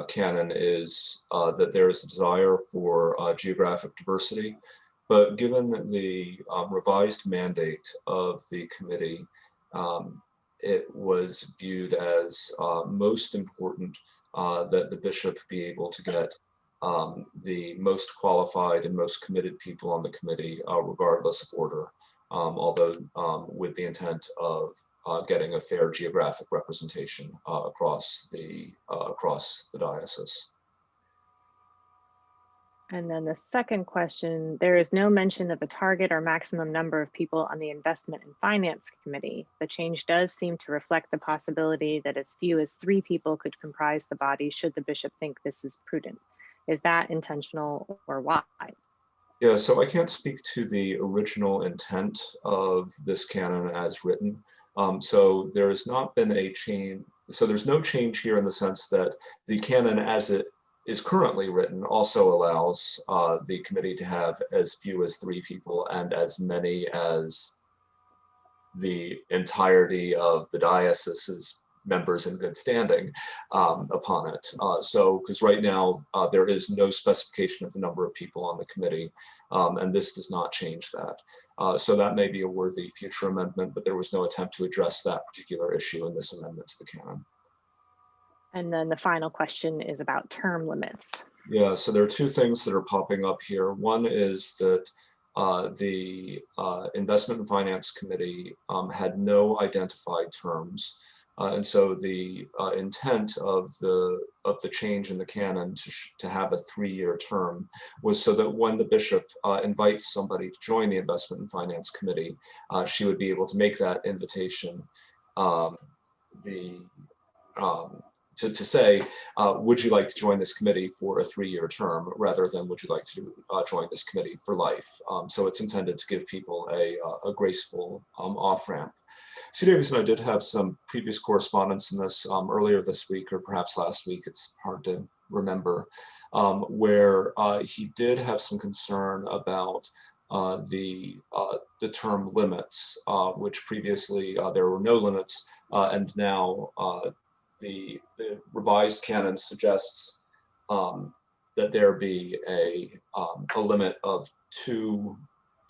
canon is that there is a desire for geographic diversity. But given the revised mandate of the committee, it was viewed as most important that the bishop be able to get the most qualified and most committed people on the committee, regardless of order, although with the intent of getting a fair geographic representation across the diocese. And then the second question, there is no mention of a target or maximum number of people on the Investment and Finance Committee. The change does seem to reflect the possibility that as few as 3 people could comprise the body should the bishop think this is prudent. Is that intentional, or why? Yeah, so I can't speak to the original intent of this canon as written. So there has not been a change. So there's no change here in the sense that the canon as it is currently written also allows the committee to have as few as 3 people and as many as the entirety of the diocese's members in good standing upon it. So, because right now there is no specification of the number of people on the committee, and this does not change that. So that may be a worthy future amendment, but there was no attempt to address that particular issue in this amendment to the canon. And then the final question is about term limits. Yeah, so there are 2 things that are popping up here. One is that the Investment and Finance Committee had no identified terms. And so the intent of the change in the canon to have a 3-year term was so that when the bishop invites somebody to join the Investment and Finance Committee, she would be able to make that invitation to say, would you like to join this committee for a 3-year term, rather than would you like to join this committee for life? So it's intended to give people a graceful off-ramp. C. Davies and I did have some previous correspondence in this earlier this week, or perhaps last week, it's hard to remember, where he did have some concern about the term limits, which previously there were no limits, and now the revised canon suggests that there be a limit of two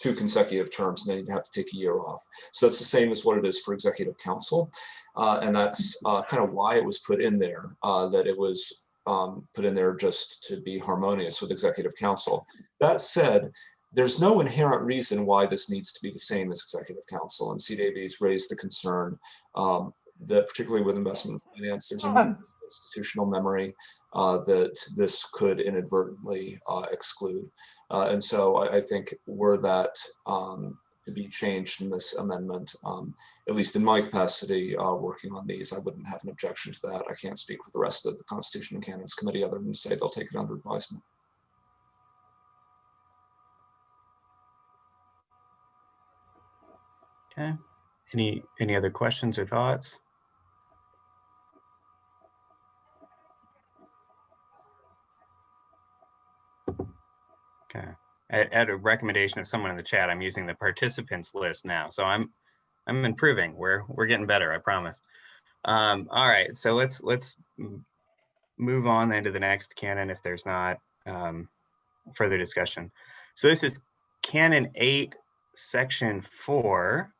consecutive terms, and then you'd have to take a year off. So that's the same as what it is for executive council. And that's kind of why it was put in there, that it was put in there just to be harmonious with executive council. That said, there's no inherent reason why this needs to be the same as executive council. And C. Davies raised the concern that particularly with investment finance, there's a institutional memory that this could inadvertently exclude. And so I think were that to be changed in this amendment, at least in my capacity working on these, I wouldn't have an objection to that. I can't speak for the rest of the Constitution and Canons Committee other than to say they'll take it under advisement. Okay. Any other questions or thoughts? Okay. at a recommendation of someone in the chat, I'm using the participants list now. So I'm improving. We're getting better, I promise. All right, so let's move on then to the next canon if there's not further discussion. So this is Canon 8, Section 4.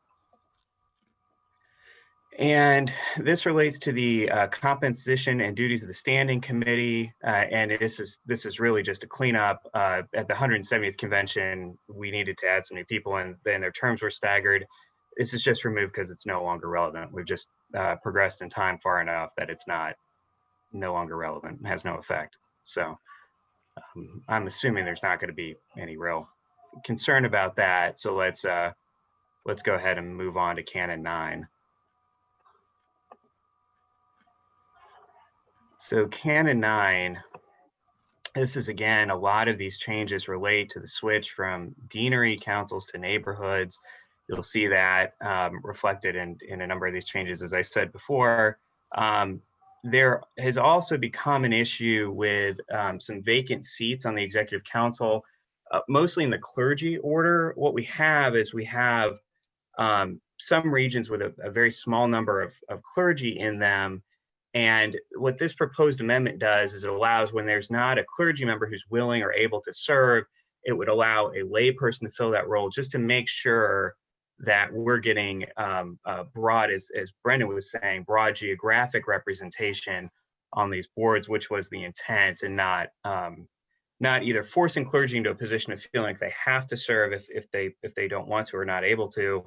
And this relates to the composition and duties of the Standing Committee. And this is really just a cleanup. At the 170th convention, we needed to add some new people, and then their terms were staggered. This is just removed because it's no longer relevant. We've just progressed in time far enough that it's no longer relevant, has no effect. So I'm assuming there's not going to be any real concern about that. So let's go ahead and move on to Canon 9. So Canon 9, this is again, a lot of these changes relate to the switch from deanery councils to neighborhoods. You'll see that reflected in a number of these changes. As I said before, there has also become an issue with some vacant seats on the executive council, mostly in the clergy order. What we have is some regions with a very small number of clergy in them. And what this proposed amendment does is it allows, when there's not a clergy member who's willing or able to serve, it would allow a lay person to fill that role, just to make sure that we're getting broad, as Brendan was saying, broad geographic representation on these boards, which was the intent, and not either forcing clergy into a position of feeling like they have to serve if they don't want to or not able to,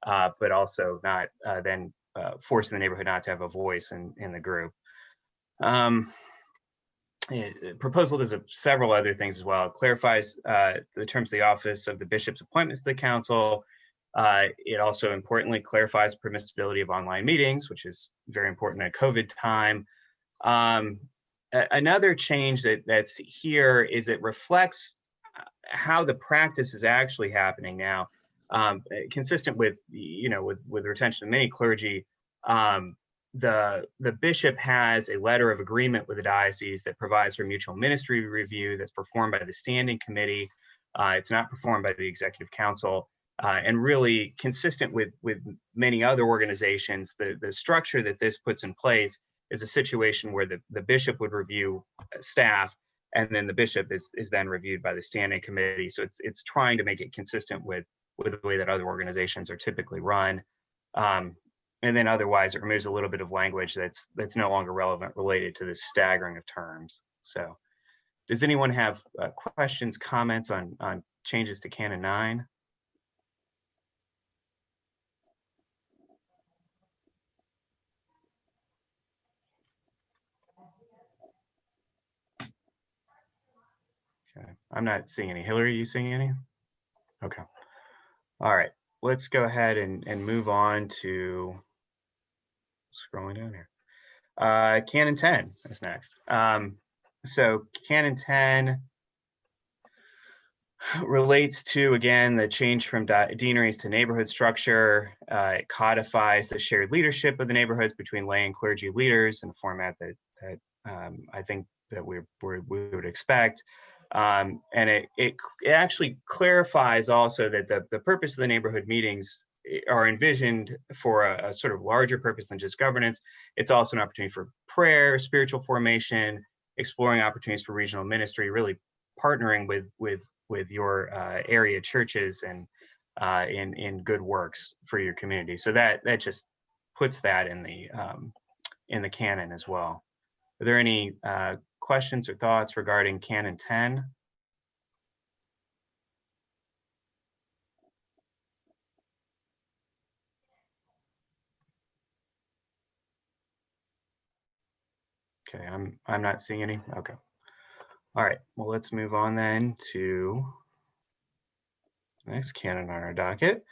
but also not then forcing the neighborhood not to have a voice in the group. Proposal does several other things as well. It clarifies the terms of the office of the bishop's appointments to the council. It also importantly clarifies permissibility of online meetings, which is very important in a COVID time. Another change that's here is it reflects how the practice is actually happening now. Consistent with with retention of many clergy, the bishop has a letter of agreement with the diocese that provides for mutual ministry review that's performed by the Standing Committee. It's not performed by the Executive Council, and really consistent with many other organizations. The structure that this puts in place is a situation where the bishop would review staff, and then the bishop is then reviewed by the Standing Committee. So it's trying to make it consistent with the way that other organizations are typically run. And then otherwise it removes a little bit of language that's no longer relevant related to this staggering of terms. So does anyone have questions, comments on changes to Canon 9? Okay, I'm not seeing any. Hillary, are you seeing any? Okay. All right, let's go ahead and move on to, scrolling down here. Canon 10 is next. So Canon 10 relates to, again, the change from deaneries to neighborhood structure. It codifies the shared leadership of the neighborhoods between lay and clergy leaders in a format that I think that we would expect. And it actually clarifies also that the purpose of the neighborhood meetings are envisioned for a sort of larger purpose than just governance. It's also an opportunity for prayer, spiritual formation, exploring opportunities for regional ministry, really partnering with your area churches and in good works for your community. So that just puts that in the canon as well. Are there any questions or thoughts regarding Canon 10? Okay, I'm not seeing any. Okay. All right. Well, let's move on then to the next canon on our docket,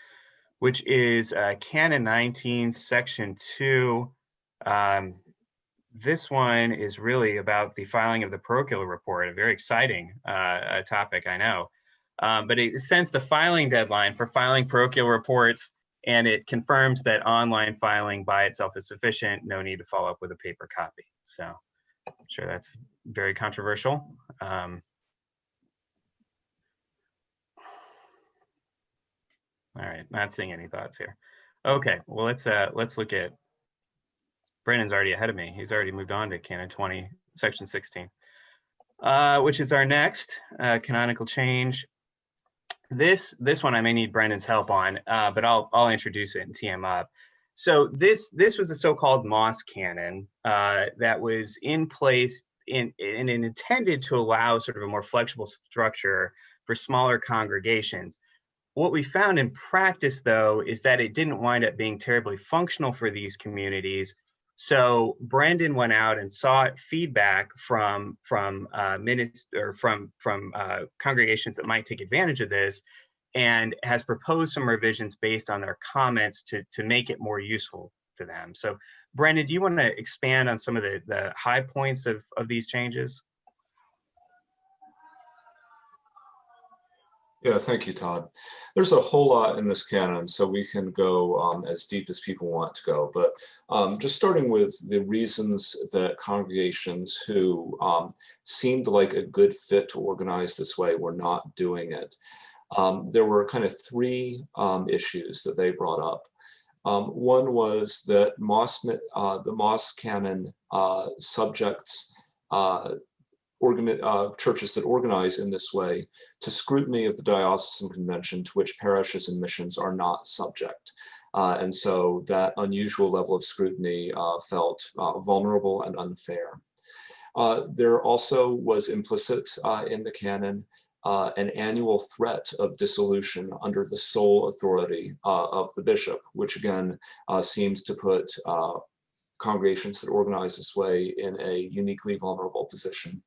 which is Canon 19, Section 2. This one is really about the filing of the parochial report, a very exciting topic, I know. But it sets the filing deadline for filing parochial reports, and it confirms that online filing by itself is sufficient, no need to follow up with a paper copy. So I'm sure that's very controversial. All right, not seeing any thoughts here. Okay, well let's look at. Brandon's already ahead of me. He's already moved on to Canon 20, Section 16, which is our next canonical change. This one I may need Brandon's help on, but I'll introduce it and tee him up. So this was a so-called Moss canon that was in place and intended to allow sort of a more flexible structure for smaller congregations. What we found in practice, though, is that it didn't wind up being terribly functional for these communities. So Brandon went out and sought feedback from congregations that might take advantage of this, and has proposed some revisions based on their comments to make it more useful to them. So Brandon, do you want to expand on some of the high points of these changes? Yeah, thank you, Todd. There's a whole lot in this canon, so we can go as deep as people want to go. But just starting with the reasons that congregations who seemed like a good fit to organize this way were not doing it. There were kind of three issues that they brought up. One was that the Moss canon subjects churches that organize in this way to scrutiny of the diocesan convention, to which parishes and missions are not subject. And so that unusual level of scrutiny felt vulnerable and unfair. There also was implicit in the canon an annual threat of dissolution under the sole authority of the bishop, which again seems to put congregations that organize this way in a uniquely vulnerable position.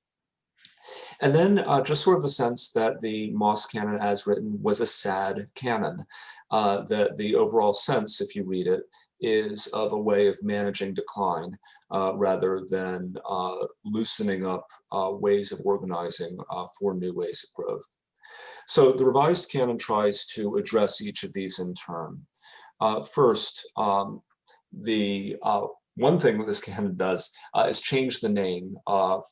And then just sort of the sense that the Moss canon as written was a sad canon, that the overall sense, if you read it, is of a way of managing decline rather than loosening up ways of organizing for new ways of growth. So the revised canon tries to address each of these in turn. First, one thing that this canon does is change the name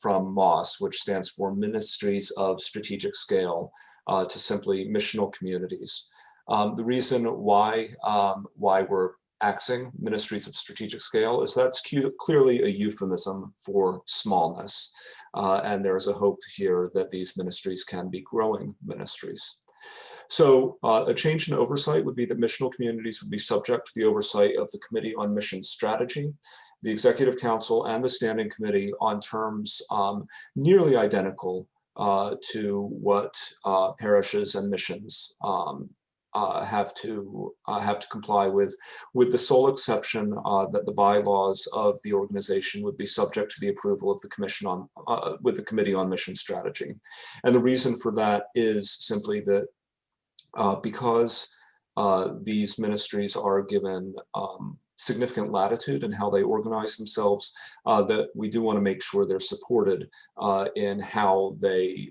from MOS, which stands for Ministries of Strategic Scale, to simply missional communities. The reason why we're axing Ministries of Strategic Scale is that's clearly a euphemism for smallness. And there's a hope here that these ministries can be growing ministries. So a change in oversight would be that missional communities would be subject to the oversight of the Committee on Mission Strategy, the Executive Council, and the Standing Committee on terms nearly identical to what parishes and missions have to comply with the sole exception that the bylaws of the organization would be subject to the approval of the Committee on Mission Strategy. And the reason for that is simply that because these ministries are given significant latitude in how they organize themselves, that we do want to make sure they're supported in how they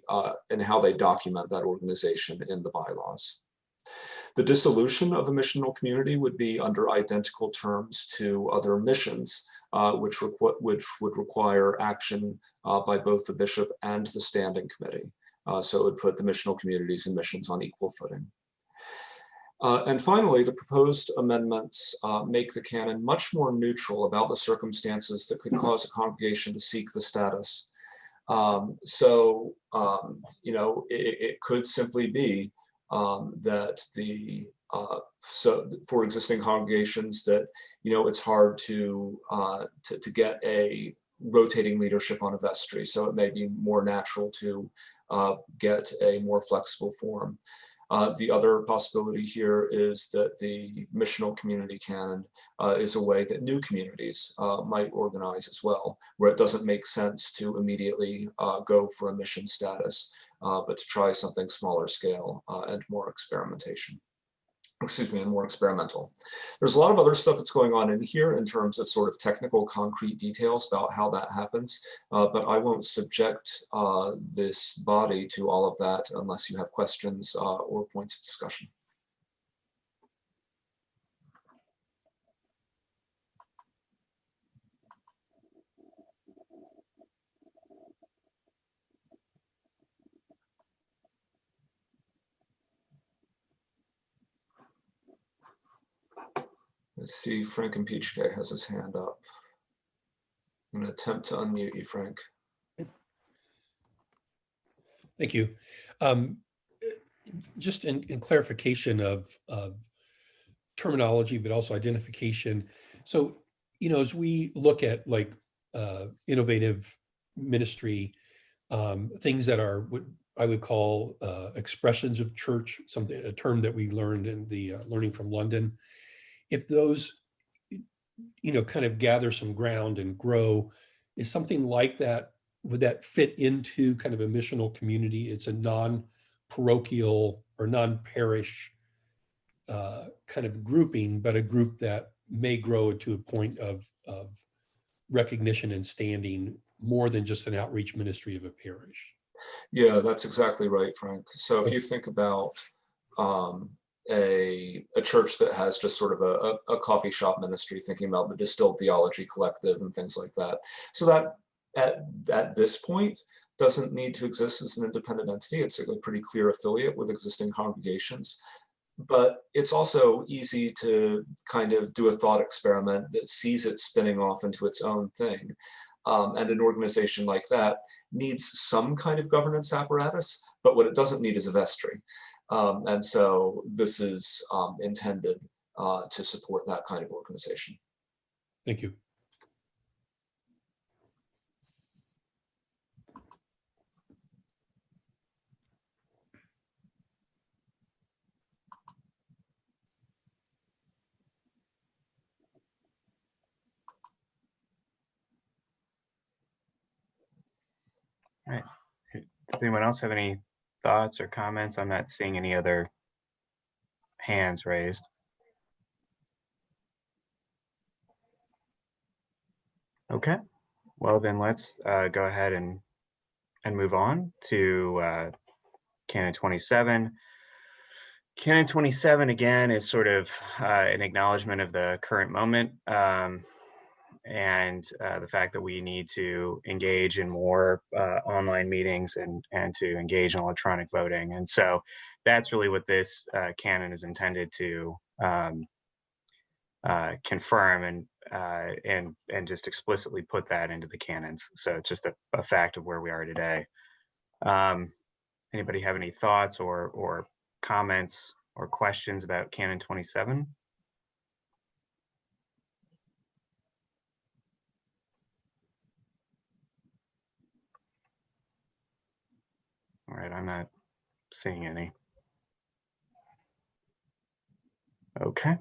document that organization in the bylaws. The dissolution of a missional community would be under identical terms to other missions, which would require action by both the bishop and the standing committee. So it would put the missional communities and missions on equal footing. And finally, the proposed amendments make the canon much more neutral about the circumstances that could cause a congregation to seek the status. It could simply be that for existing congregations that it's hard to get a rotating leadership on a vestry, so it may be more natural to get a more flexible form. The other possibility here is that the missional community canon is a way that new communities might organize as well, where it doesn't make sense to immediately go for a mission status, but to try something smaller scale and more experimentation. And more experimental. There's a lot of other stuff that's going on in here in terms of sort of technical, concrete details about how that happens, but I won't subject this body to all of that unless you have questions or points of discussion. see Frank Impeachke has his hand up. I'm going to attempt to unmute you, Frank. Thank you. Just in clarification of terminology, but also identification. So, you know, as we look at like innovative ministry, things that are what I would call expressions of church, a term that we learned in the Learning from London. If those, you know, kind of gather some ground and grow, is something like that, would that fit into kind of a missional community? It's a non-parochial or non-parish kind of grouping, but a group that may grow to a point of recognition and standing more than just an outreach ministry of a parish. Yeah, that's exactly right, Frank. So if you think about a church that has just sort of a coffee shop ministry, thinking about the Distilled Theology Collective and things like that. So that at this point doesn't need to exist as an independent entity. It's a pretty clear affiliate with existing congregations. But it's also easy to kind of do a thought experiment that sees it spinning off into its own thing. And an organization like that needs some kind of governance apparatus, but what it doesn't need is a vestry. And so this is intended to support that kind of organization. Thank you. All right. Does anyone else have any thoughts or comments? I'm not seeing any other hands raised. Okay. Well, then let's go ahead and move on to Canon 27. Canon 27, again, is sort of an acknowledgement of the current moment. And the fact that we need to engage in more online meetings and to engage in electronic voting. And so that's really what this canon is intended to confirm and just explicitly put that into the canons. So it's just a fact of where we are today. Anybody have any thoughts or comments or questions about Canon 27? All right, I'm not seeing any. Okay.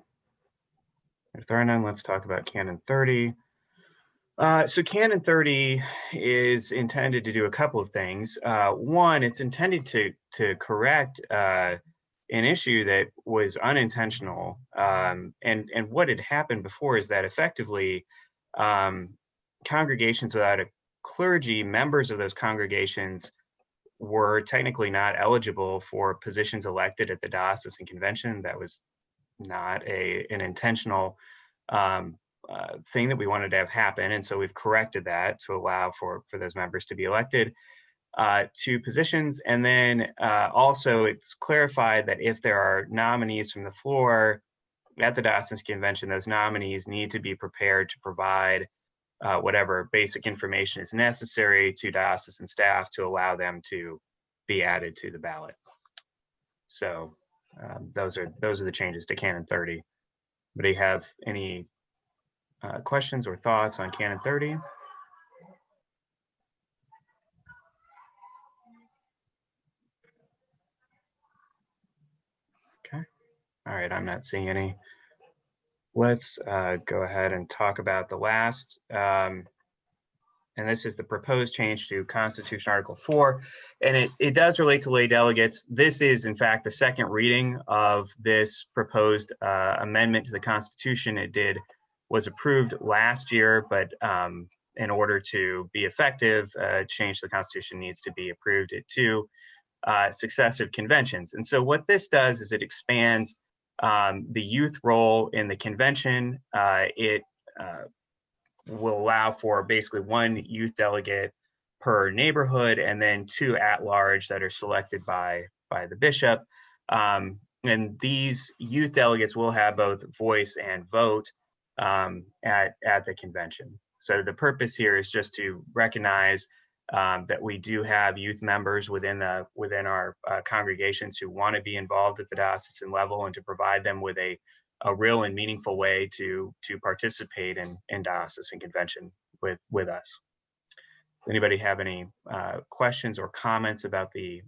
If there are none, let's talk about Canon 30. So Canon 30 is intended to do a couple of things. One, it's intended to correct an issue that was unintentional. And what had happened before is that effectively congregations without a clergy, members of those congregations were technically not eligible for positions elected at the diocesan convention. That was not an intentional thing that we wanted to have happen. And so we've corrected that to allow for those members to be elected to positions. And then also it's clarified that if there are nominees from the floor at the diocesan convention, those nominees need to be prepared to provide whatever basic information is necessary to diocesan staff to allow them to be added to the ballot. So those are the changes to Canon 30. Do you have any questions or thoughts on Canon 30? Okay. All right, I'm not seeing any. Let's go ahead and talk about the last, and this is the proposed change to Constitution Article 4, and it does relate to lay delegates. This is, in fact, the second reading of this proposed amendment to the Constitution. It was approved last year, but in order to be effective, change to the Constitution needs to be approved at 2 successive conventions. And so what this does is it expands the youth role in the convention. It will allow for basically 1 youth delegate per neighborhood and then 2 at-large that are selected by the bishop. And these youth delegates will have both voice and vote. at the convention. So the purpose here is just to recognize that we do have youth members within our congregations who want to be involved at the diocesan level, and to provide them with a real and meaningful way to participate in diocesan convention with us. Anybody have any questions or comments about the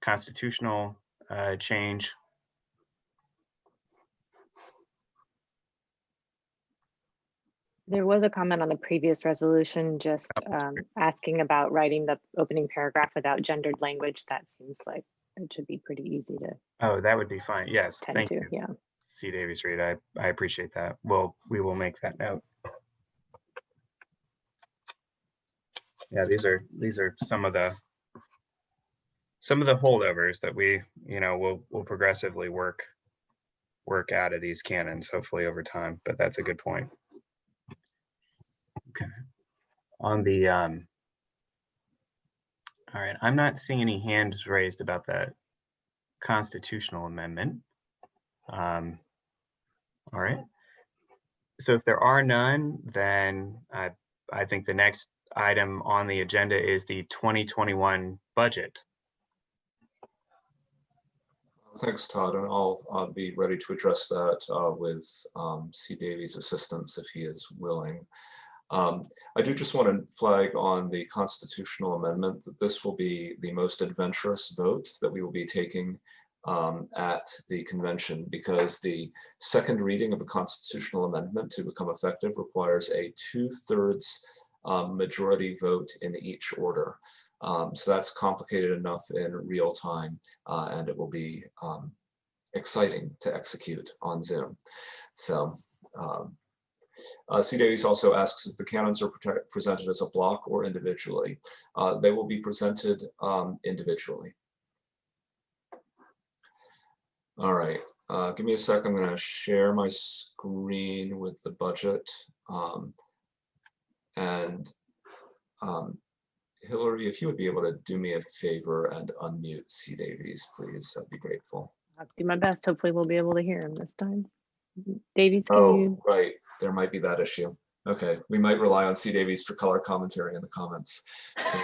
constitutional change? There was a comment on the previous resolution, just asking about writing the opening paragraph without gendered language. That seems like it should be pretty easy to Oh, that would be fine. Yes, tend thank to. you. Yeah. C. Davies Reed, I appreciate that. Well, we will make that note. Yeah, these are some of the holdovers that we, will progressively work out of these canons, hopefully over time. But that's a good point. Okay. On the all right, I'm not seeing any hands raised about that constitutional amendment. All right. So if there are none, then I think the next item on the agenda is the 2021 budget. Thanks, Todd, and I'll be ready to address that with C. Davies' assistance if he is willing. I do just want to flag on the constitutional amendment that this will be the most adventurous vote that we will be taking at the convention, because the second reading of a constitutional amendment to become effective requires a 2/3 majority vote in each order. So that's complicated enough in real time, and it will be exciting to execute on Zoom. So C. Davies also asks if the canons are presented as a block or individually. They will be presented individually. All right, give me a sec. I'm going to share my screen with the budget. Hillary, if you would be able to do me a favor and unmute C. Davies, please, I'd be grateful. I'll do my best. Hopefully we'll be able to hear him this time. Davies, can Oh, you? right, there might be that issue. Okay, we might rely on C. Davies for color commentary in the comments. So.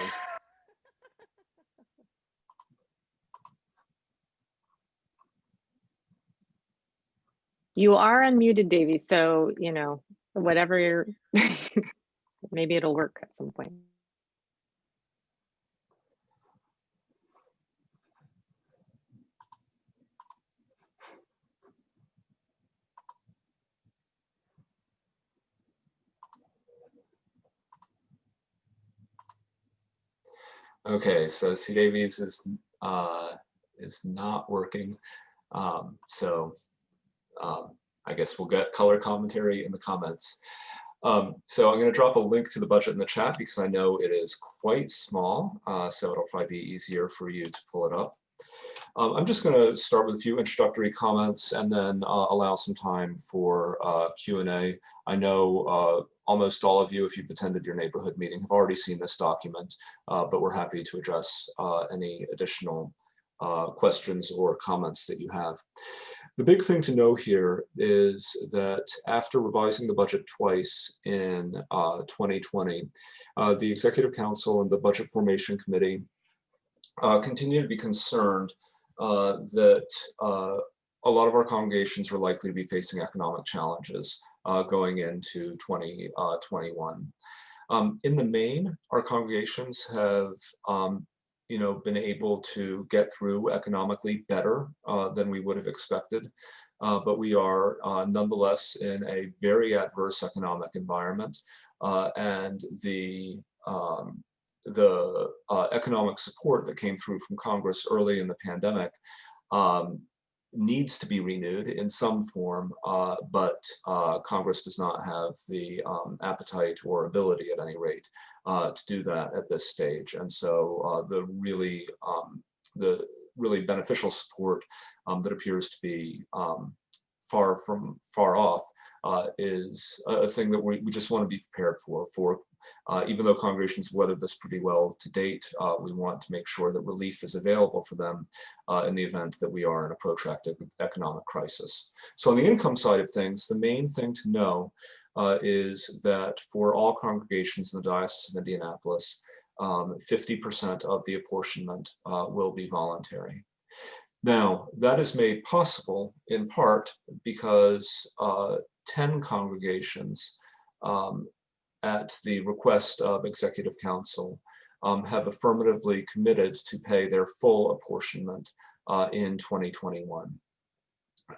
You are unmuted, Davies, so, whatever you're, maybe it'll work at some point. Okay, so C. Davies is not working. I guess we'll get color commentary in the comments. So I'm going to drop a link to the budget in the chat because I know it is quite small, so it'll probably be easier for you to pull it up. I'm just going to start with a few introductory comments and then allow some time for Q&A. I know almost all of you, if you've attended your neighborhood meeting, have already seen this document, but we're happy to address any additional questions or comments that you have. The big thing to know here is that after revising the budget twice in 2020, the Executive Council and the Budget Formation Committee continue to be concerned that a lot of our congregations are likely to be facing economic challenges going into 2021. In the main, our congregations have been able to get through economically better than we would have expected, but we are nonetheless in a very adverse economic environment, and the economic support that came through from Congress early in the pandemic needs to be renewed in some form, but Congress does not have the appetite or ability at any rate to do that at this stage. And so the really beneficial support that appears to be far off is a thing that we just want to be prepared for Even though congregations have weathered this pretty well to date, we want to make sure that relief is available for them in the event that we are in a protracted economic crisis. So on the income side of things, the main thing to know is that for all congregations in the Diocese of Indianapolis, 50% of the apportionment will be voluntary. Now, that is made possible in part because 10 congregations at the request of Executive Council have affirmatively committed to pay their full apportionment in 2021.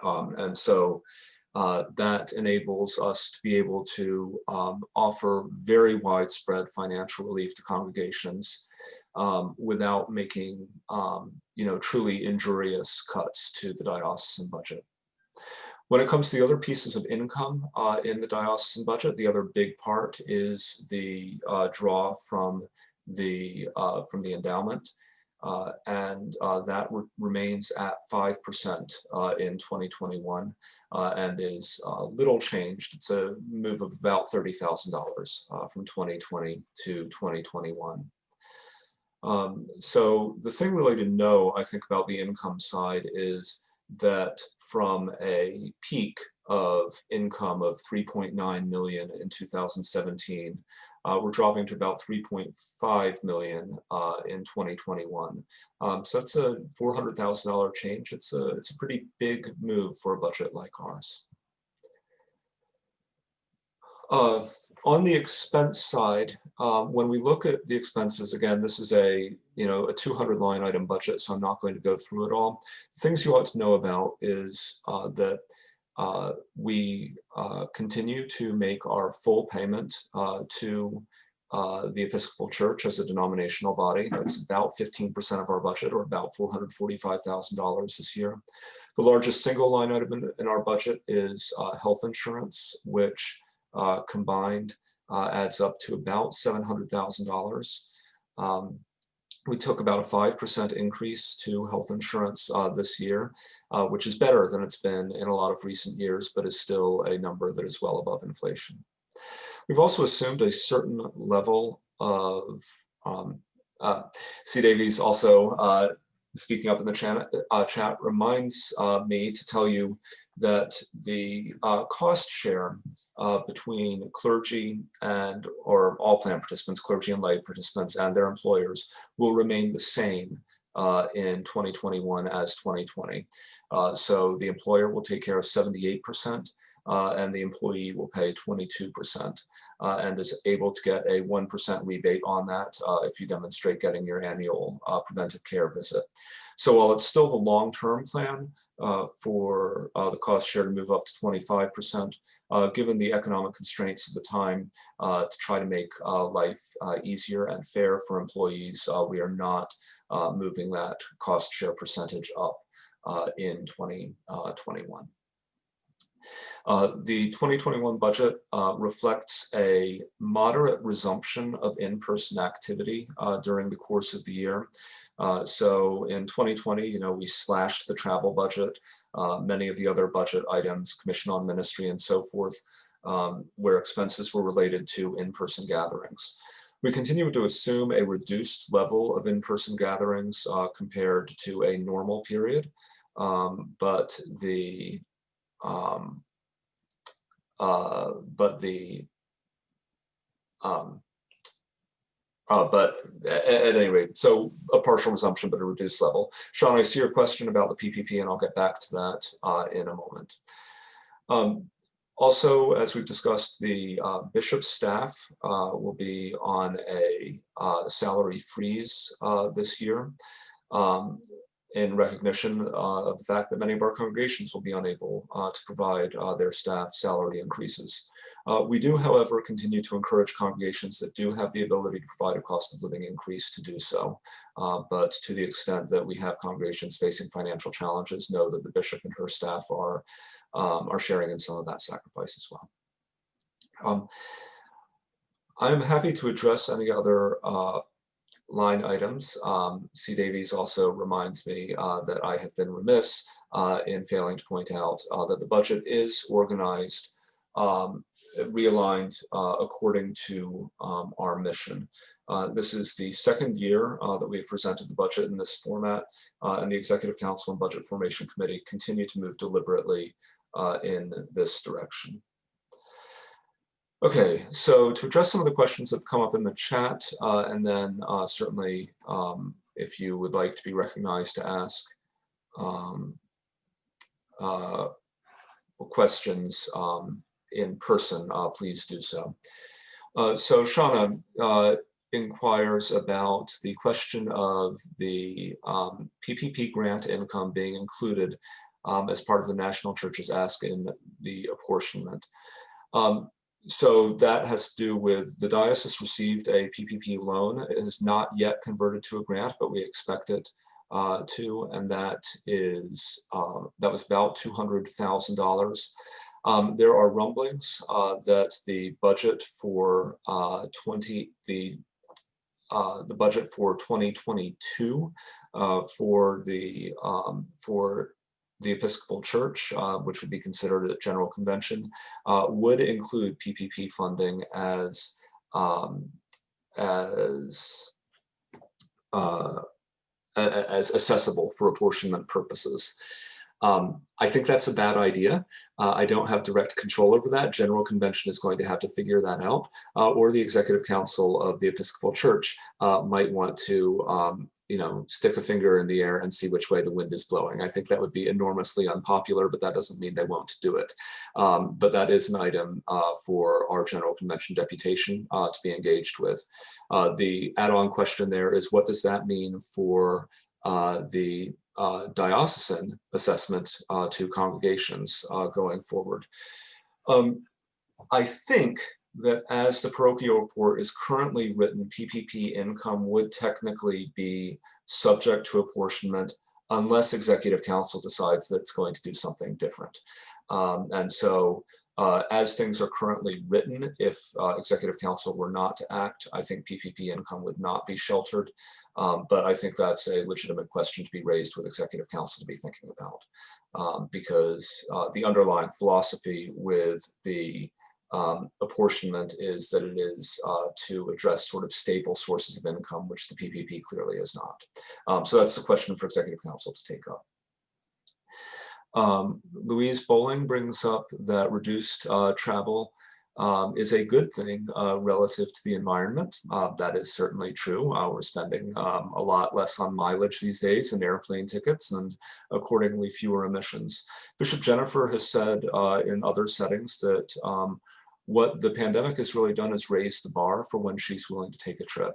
And so that enables us to be able to offer very widespread financial relief to congregations without making truly injurious cuts to the diocesan budget. When it comes to the other pieces of income in the diocesan budget, the other big part is the draw from the endowment. And that remains at 5% in 2021 and is little changed. It's a move of about $30,000 from 2020 to 2021. So the thing really to know, I think, about the income side is that from a peak of income of 3.9 million in 2017, we're dropping to about 3.5 million in 2021. So that's a $400,000 change. It's a pretty big move for a budget like ours. On the expense side, when we look at the expenses, again, this is a 200 line item budget, so I'm not going to go through it all. The things you ought to know about is that we continue to make our full payment to the Episcopal Church as a denominational body. That's about 15% of our budget, or about $445,000 this year. The largest single line item in our budget is health insurance, which combined adds up to about $700,000. We took about a 5% increase to health insurance this year, which is better than it's been in a lot of recent years, but is still a number that is well above inflation. We've also assumed a certain level of, C. Davies also speaking up in the chat reminds me to tell you that the cost share between clergy or all plan participants, clergy and lay participants and their employers will remain the same in 2021 as 2020. So the employer will take care of 78%. And the employee will pay 22% and is able to get a 1% rebate on that if you demonstrate getting your annual preventive care visit. So while it's still the long-term plan for the cost share to move up to 25%, given the economic constraints of the time to try to make life easier and fair for employees, we are not moving that cost share percentage up in 2021. The 2021 budget reflects a moderate resumption of in-person activity during the course of the year. So in 2020, we slashed the travel budget, many of the other budget items, commission on ministry and so forth, where expenses were related to in-person gatherings. We continue to assume a reduced level of in-person gatherings compared to a normal period, but at any rate, so a partial resumption, but a reduced level. Sean, I see your question about the PPP, and I'll get back to that in a moment. Also, as we've discussed, the bishop's staff will be on a salary freeze this year in recognition of the fact that many of our congregations will be unable to provide their staff salary increases. We do, however, continue to encourage congregations that do have the ability to provide a cost of living increase to do so. But to the extent that we have congregations facing financial challenges, know that the bishop and her staff are sharing in some of that sacrifice as well. I'm happy to address any other line items. C. Davies also reminds me that I have been remiss in failing to point out that the budget is organized realigned according to our mission. This is the second year that we've presented the budget in this format, and the Executive Council and Budget Formation Committee continue to move deliberately in this direction. Okay, so to address some of the questions that have come up in the chat, and then certainly if you would like to be recognized to ask questions in person, please do so. So Shauna inquires about the question of the PPP grant income being included as part of the National Church's ask in the apportionment. So that has to do with the diocese received a PPP loan. It is not yet converted to a grant, but we expect it to, and that is that was about $200,000. There are rumblings that the budget for the budget for 2022 for the Episcopal Church, which would be considered a general convention, would include PPP funding as accessible for apportionment purposes. I think that's a bad idea. I don't have direct control over that. General Convention is going to have to figure that out, or the Executive Council of the Episcopal Church might want to stick a finger in the air and see which way the wind is blowing. I think that would be enormously unpopular, but that doesn't mean they won't do it. But that is an item for our General Convention deputation to be engaged with. The add-on question there is, what does that mean for the diocesan assessment to congregations going forward? I think that as the parochial report is currently written, PPP income would technically be subject to apportionment unless Executive Council decides that it's going to do something different. And so as things are currently written, if Executive Council were not to act, I think PPP income would not be sheltered. But I think that's a legitimate question to be raised with Executive Council to be thinking about, because the underlying philosophy with the apportionment is that it is to address sort of stable sources of income, which the PPP clearly is not. So that's the question for Executive Council to take up. Louise Bowling brings up that reduced travel is a good thing relative to the environment. That is certainly true. We're spending a lot less on mileage these days and airplane tickets, and accordingly fewer emissions. Bishop Jennifer has said in other settings that what the pandemic has really done is raise the bar for when she's willing to take a trip,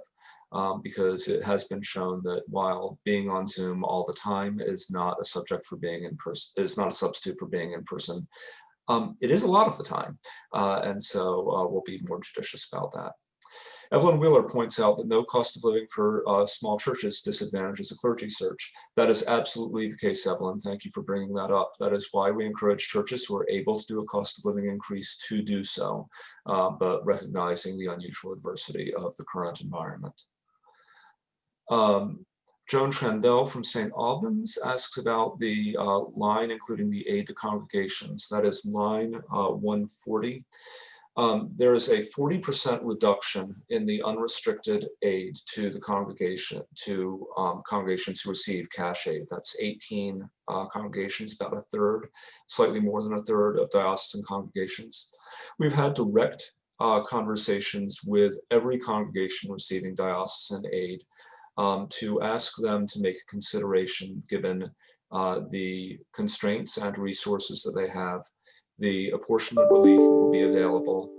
because it has been shown that while being on Zoom all the time is not a subject for being in person, is not a substitute for being in person. It is a lot of the time, and so we'll be more judicious about that. Evelyn Wheeler points out that no cost of living for small churches disadvantages a clergy search. That is absolutely the case, Evelyn. Thank you for bringing that up. That is why we encourage churches who are able to do a cost of living increase to do so, but recognizing the unusual adversity of the current environment. Joan Trendell from St. Albans asks about the line including the aid to congregations. That is line 140. There is a 40% reduction in the unrestricted aid to the congregation, to congregations who receive cash aid. That's 18 congregations, about a third, slightly more than a third of diocesan congregations. We've had direct conversations with every congregation receiving diocesan aid to ask them to make a consideration, given the constraints and resources that they have, the apportionment relief that will be available,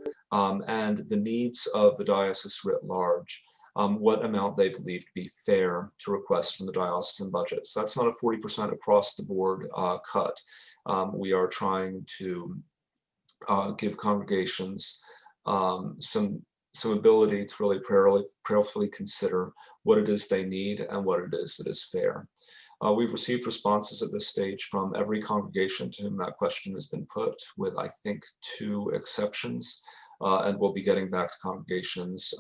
and the needs of the diocese writ large, what amount they believe to be fair to request from the diocesan budget. So that's not a 40% across the board cut. We are trying to give congregations some ability to really prayerfully consider what it is they need and what it is that is fair. We've received responses at this stage from every congregation to whom that question has been put, with I think 2 exceptions, and we'll be getting back to congregations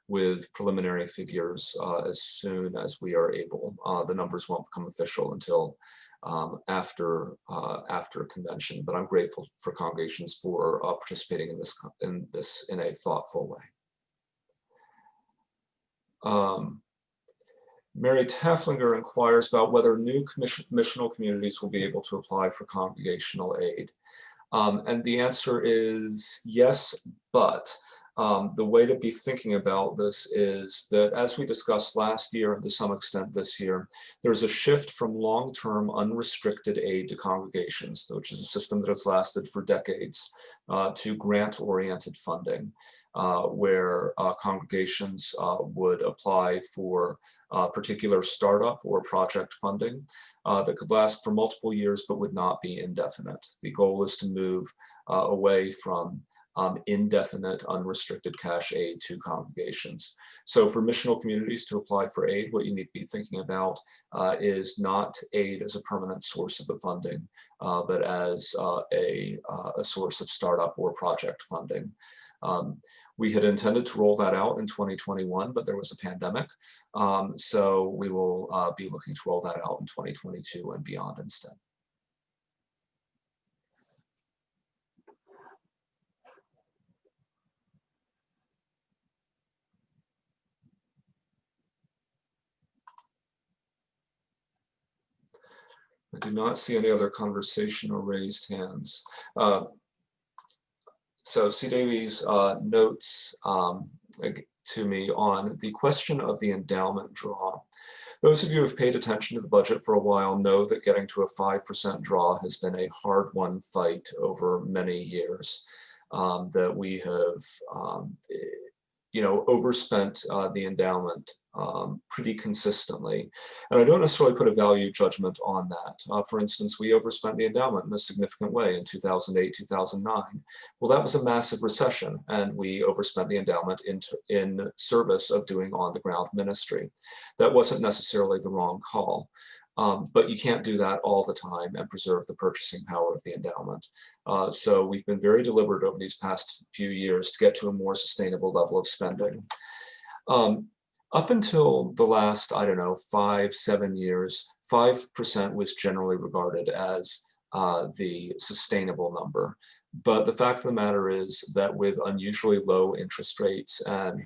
with preliminary figures as soon as we are able. The numbers won't become official until after convention. But I'm grateful for congregations for participating in this in a thoughtful way. Mary Tafflinger inquires about whether new missional communities will be able to apply for congregational aid. And the answer is yes, but the way to be thinking about this is that, as we discussed last year and to some extent this year, there's a shift from long-term unrestricted aid to congregations, which is a system that has lasted for decades, to grant-oriented funding, where congregations would apply for particular startup or project funding that could last for multiple years but would not be indefinite. The goal is to move away from indefinite, unrestricted cash aid to congregations. So for missional communities to apply for aid, what you need to be thinking about is not aid as a permanent source of the funding, but as a source of startup or project funding. We had intended to roll that out in 2021, but there was a pandemic. So we will be looking to roll that out in 2022 and beyond instead. I do not see any other conversation or raised hands. So C. Davies notes to me on the question of the endowment draw. Those of you who have paid attention to the budget for a while know that getting to a 5% draw has been a hard-won fight over many years, that we have overspent the endowment pretty consistently. And I don't necessarily put a value judgment on that. For instance, we overspent the endowment in a significant way in 2008, 2009. Well, that was a massive recession, and we overspent the endowment in service of doing on-the-ground ministry. That wasn't necessarily the wrong call. But you can't do that all the time and preserve the purchasing power of the endowment. So we've been very deliberate over these past few years to get to a more sustainable level of spending. Up until the last, 5-7 years, 5% was generally regarded as the sustainable number. But the fact of the matter is that with unusually low interest rates and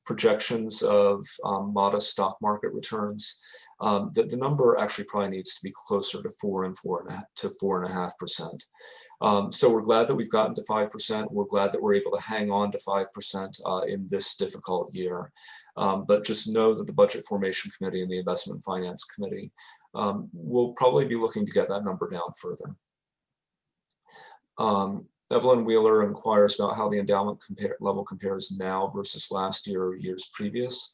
projections of modest stock market returns, that the number actually probably needs to be closer to 4.5%. So we're glad that we've gotten to 5%. We're glad that we're able to hang on to 5% in this difficult year. But just know that the Budget Formation Committee and the Investment Finance Committee will probably be looking to get that number down further. Evelyn Wheeler inquires about how the endowment level compares now versus last year or years previous.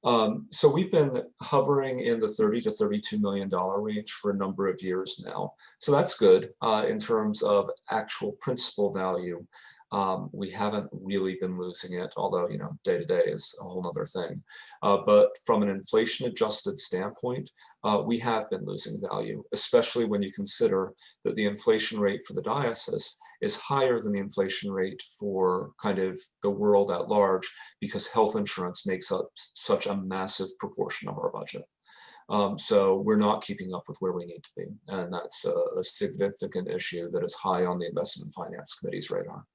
So we've been hovering in the $30 to $32 million range for a number of years now. So that's good in terms of actual principal value. We haven't really been losing it, although, day to day is a whole nother thing. But from an inflation adjusted standpoint, we have been losing value, especially when you consider that the inflation rate for the diocese is higher than the inflation rate for kind of the world at large, because health insurance makes up such a massive proportion of our budget. So we're not keeping up with where we need to be. And that's a significant issue that is high on the Investment Finance Committee's radar.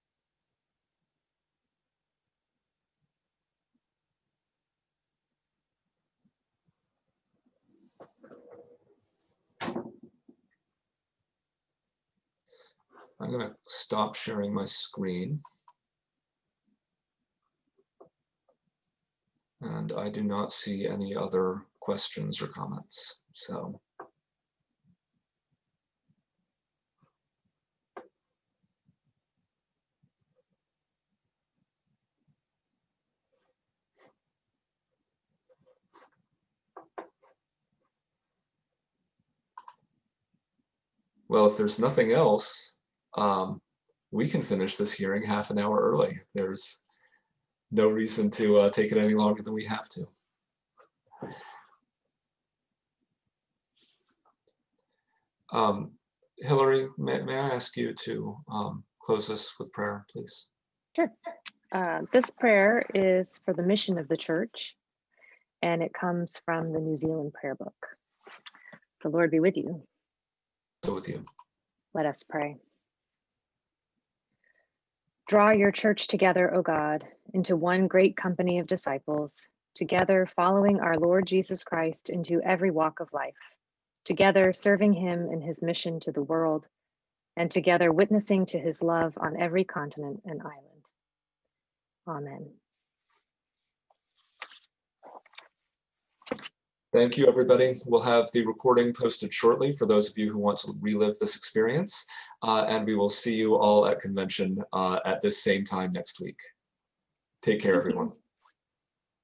I'm going to stop sharing my screen. And I do not see any other questions or comments. So. Well, if there's nothing else, we can finish this hearing half an hour early. There's no reason to take it any longer than we have to. Hillary, may I ask you to close us with prayer, please? Sure. This prayer is for the mission of the church, and it comes from the New Zealand Prayer Book. The Lord be with you. also with you. Let us pray. Draw your church together, O God, into one great company of disciples, together following our Lord Jesus Christ into every walk of life, together serving him in his mission to the world, and together witnessing to his love on every continent and island. Amen. Thank you, everybody. We'll have the recording posted shortly for those of you who want to relive this experience, and we will see you all at convention at this same time next week. Take care, everyone.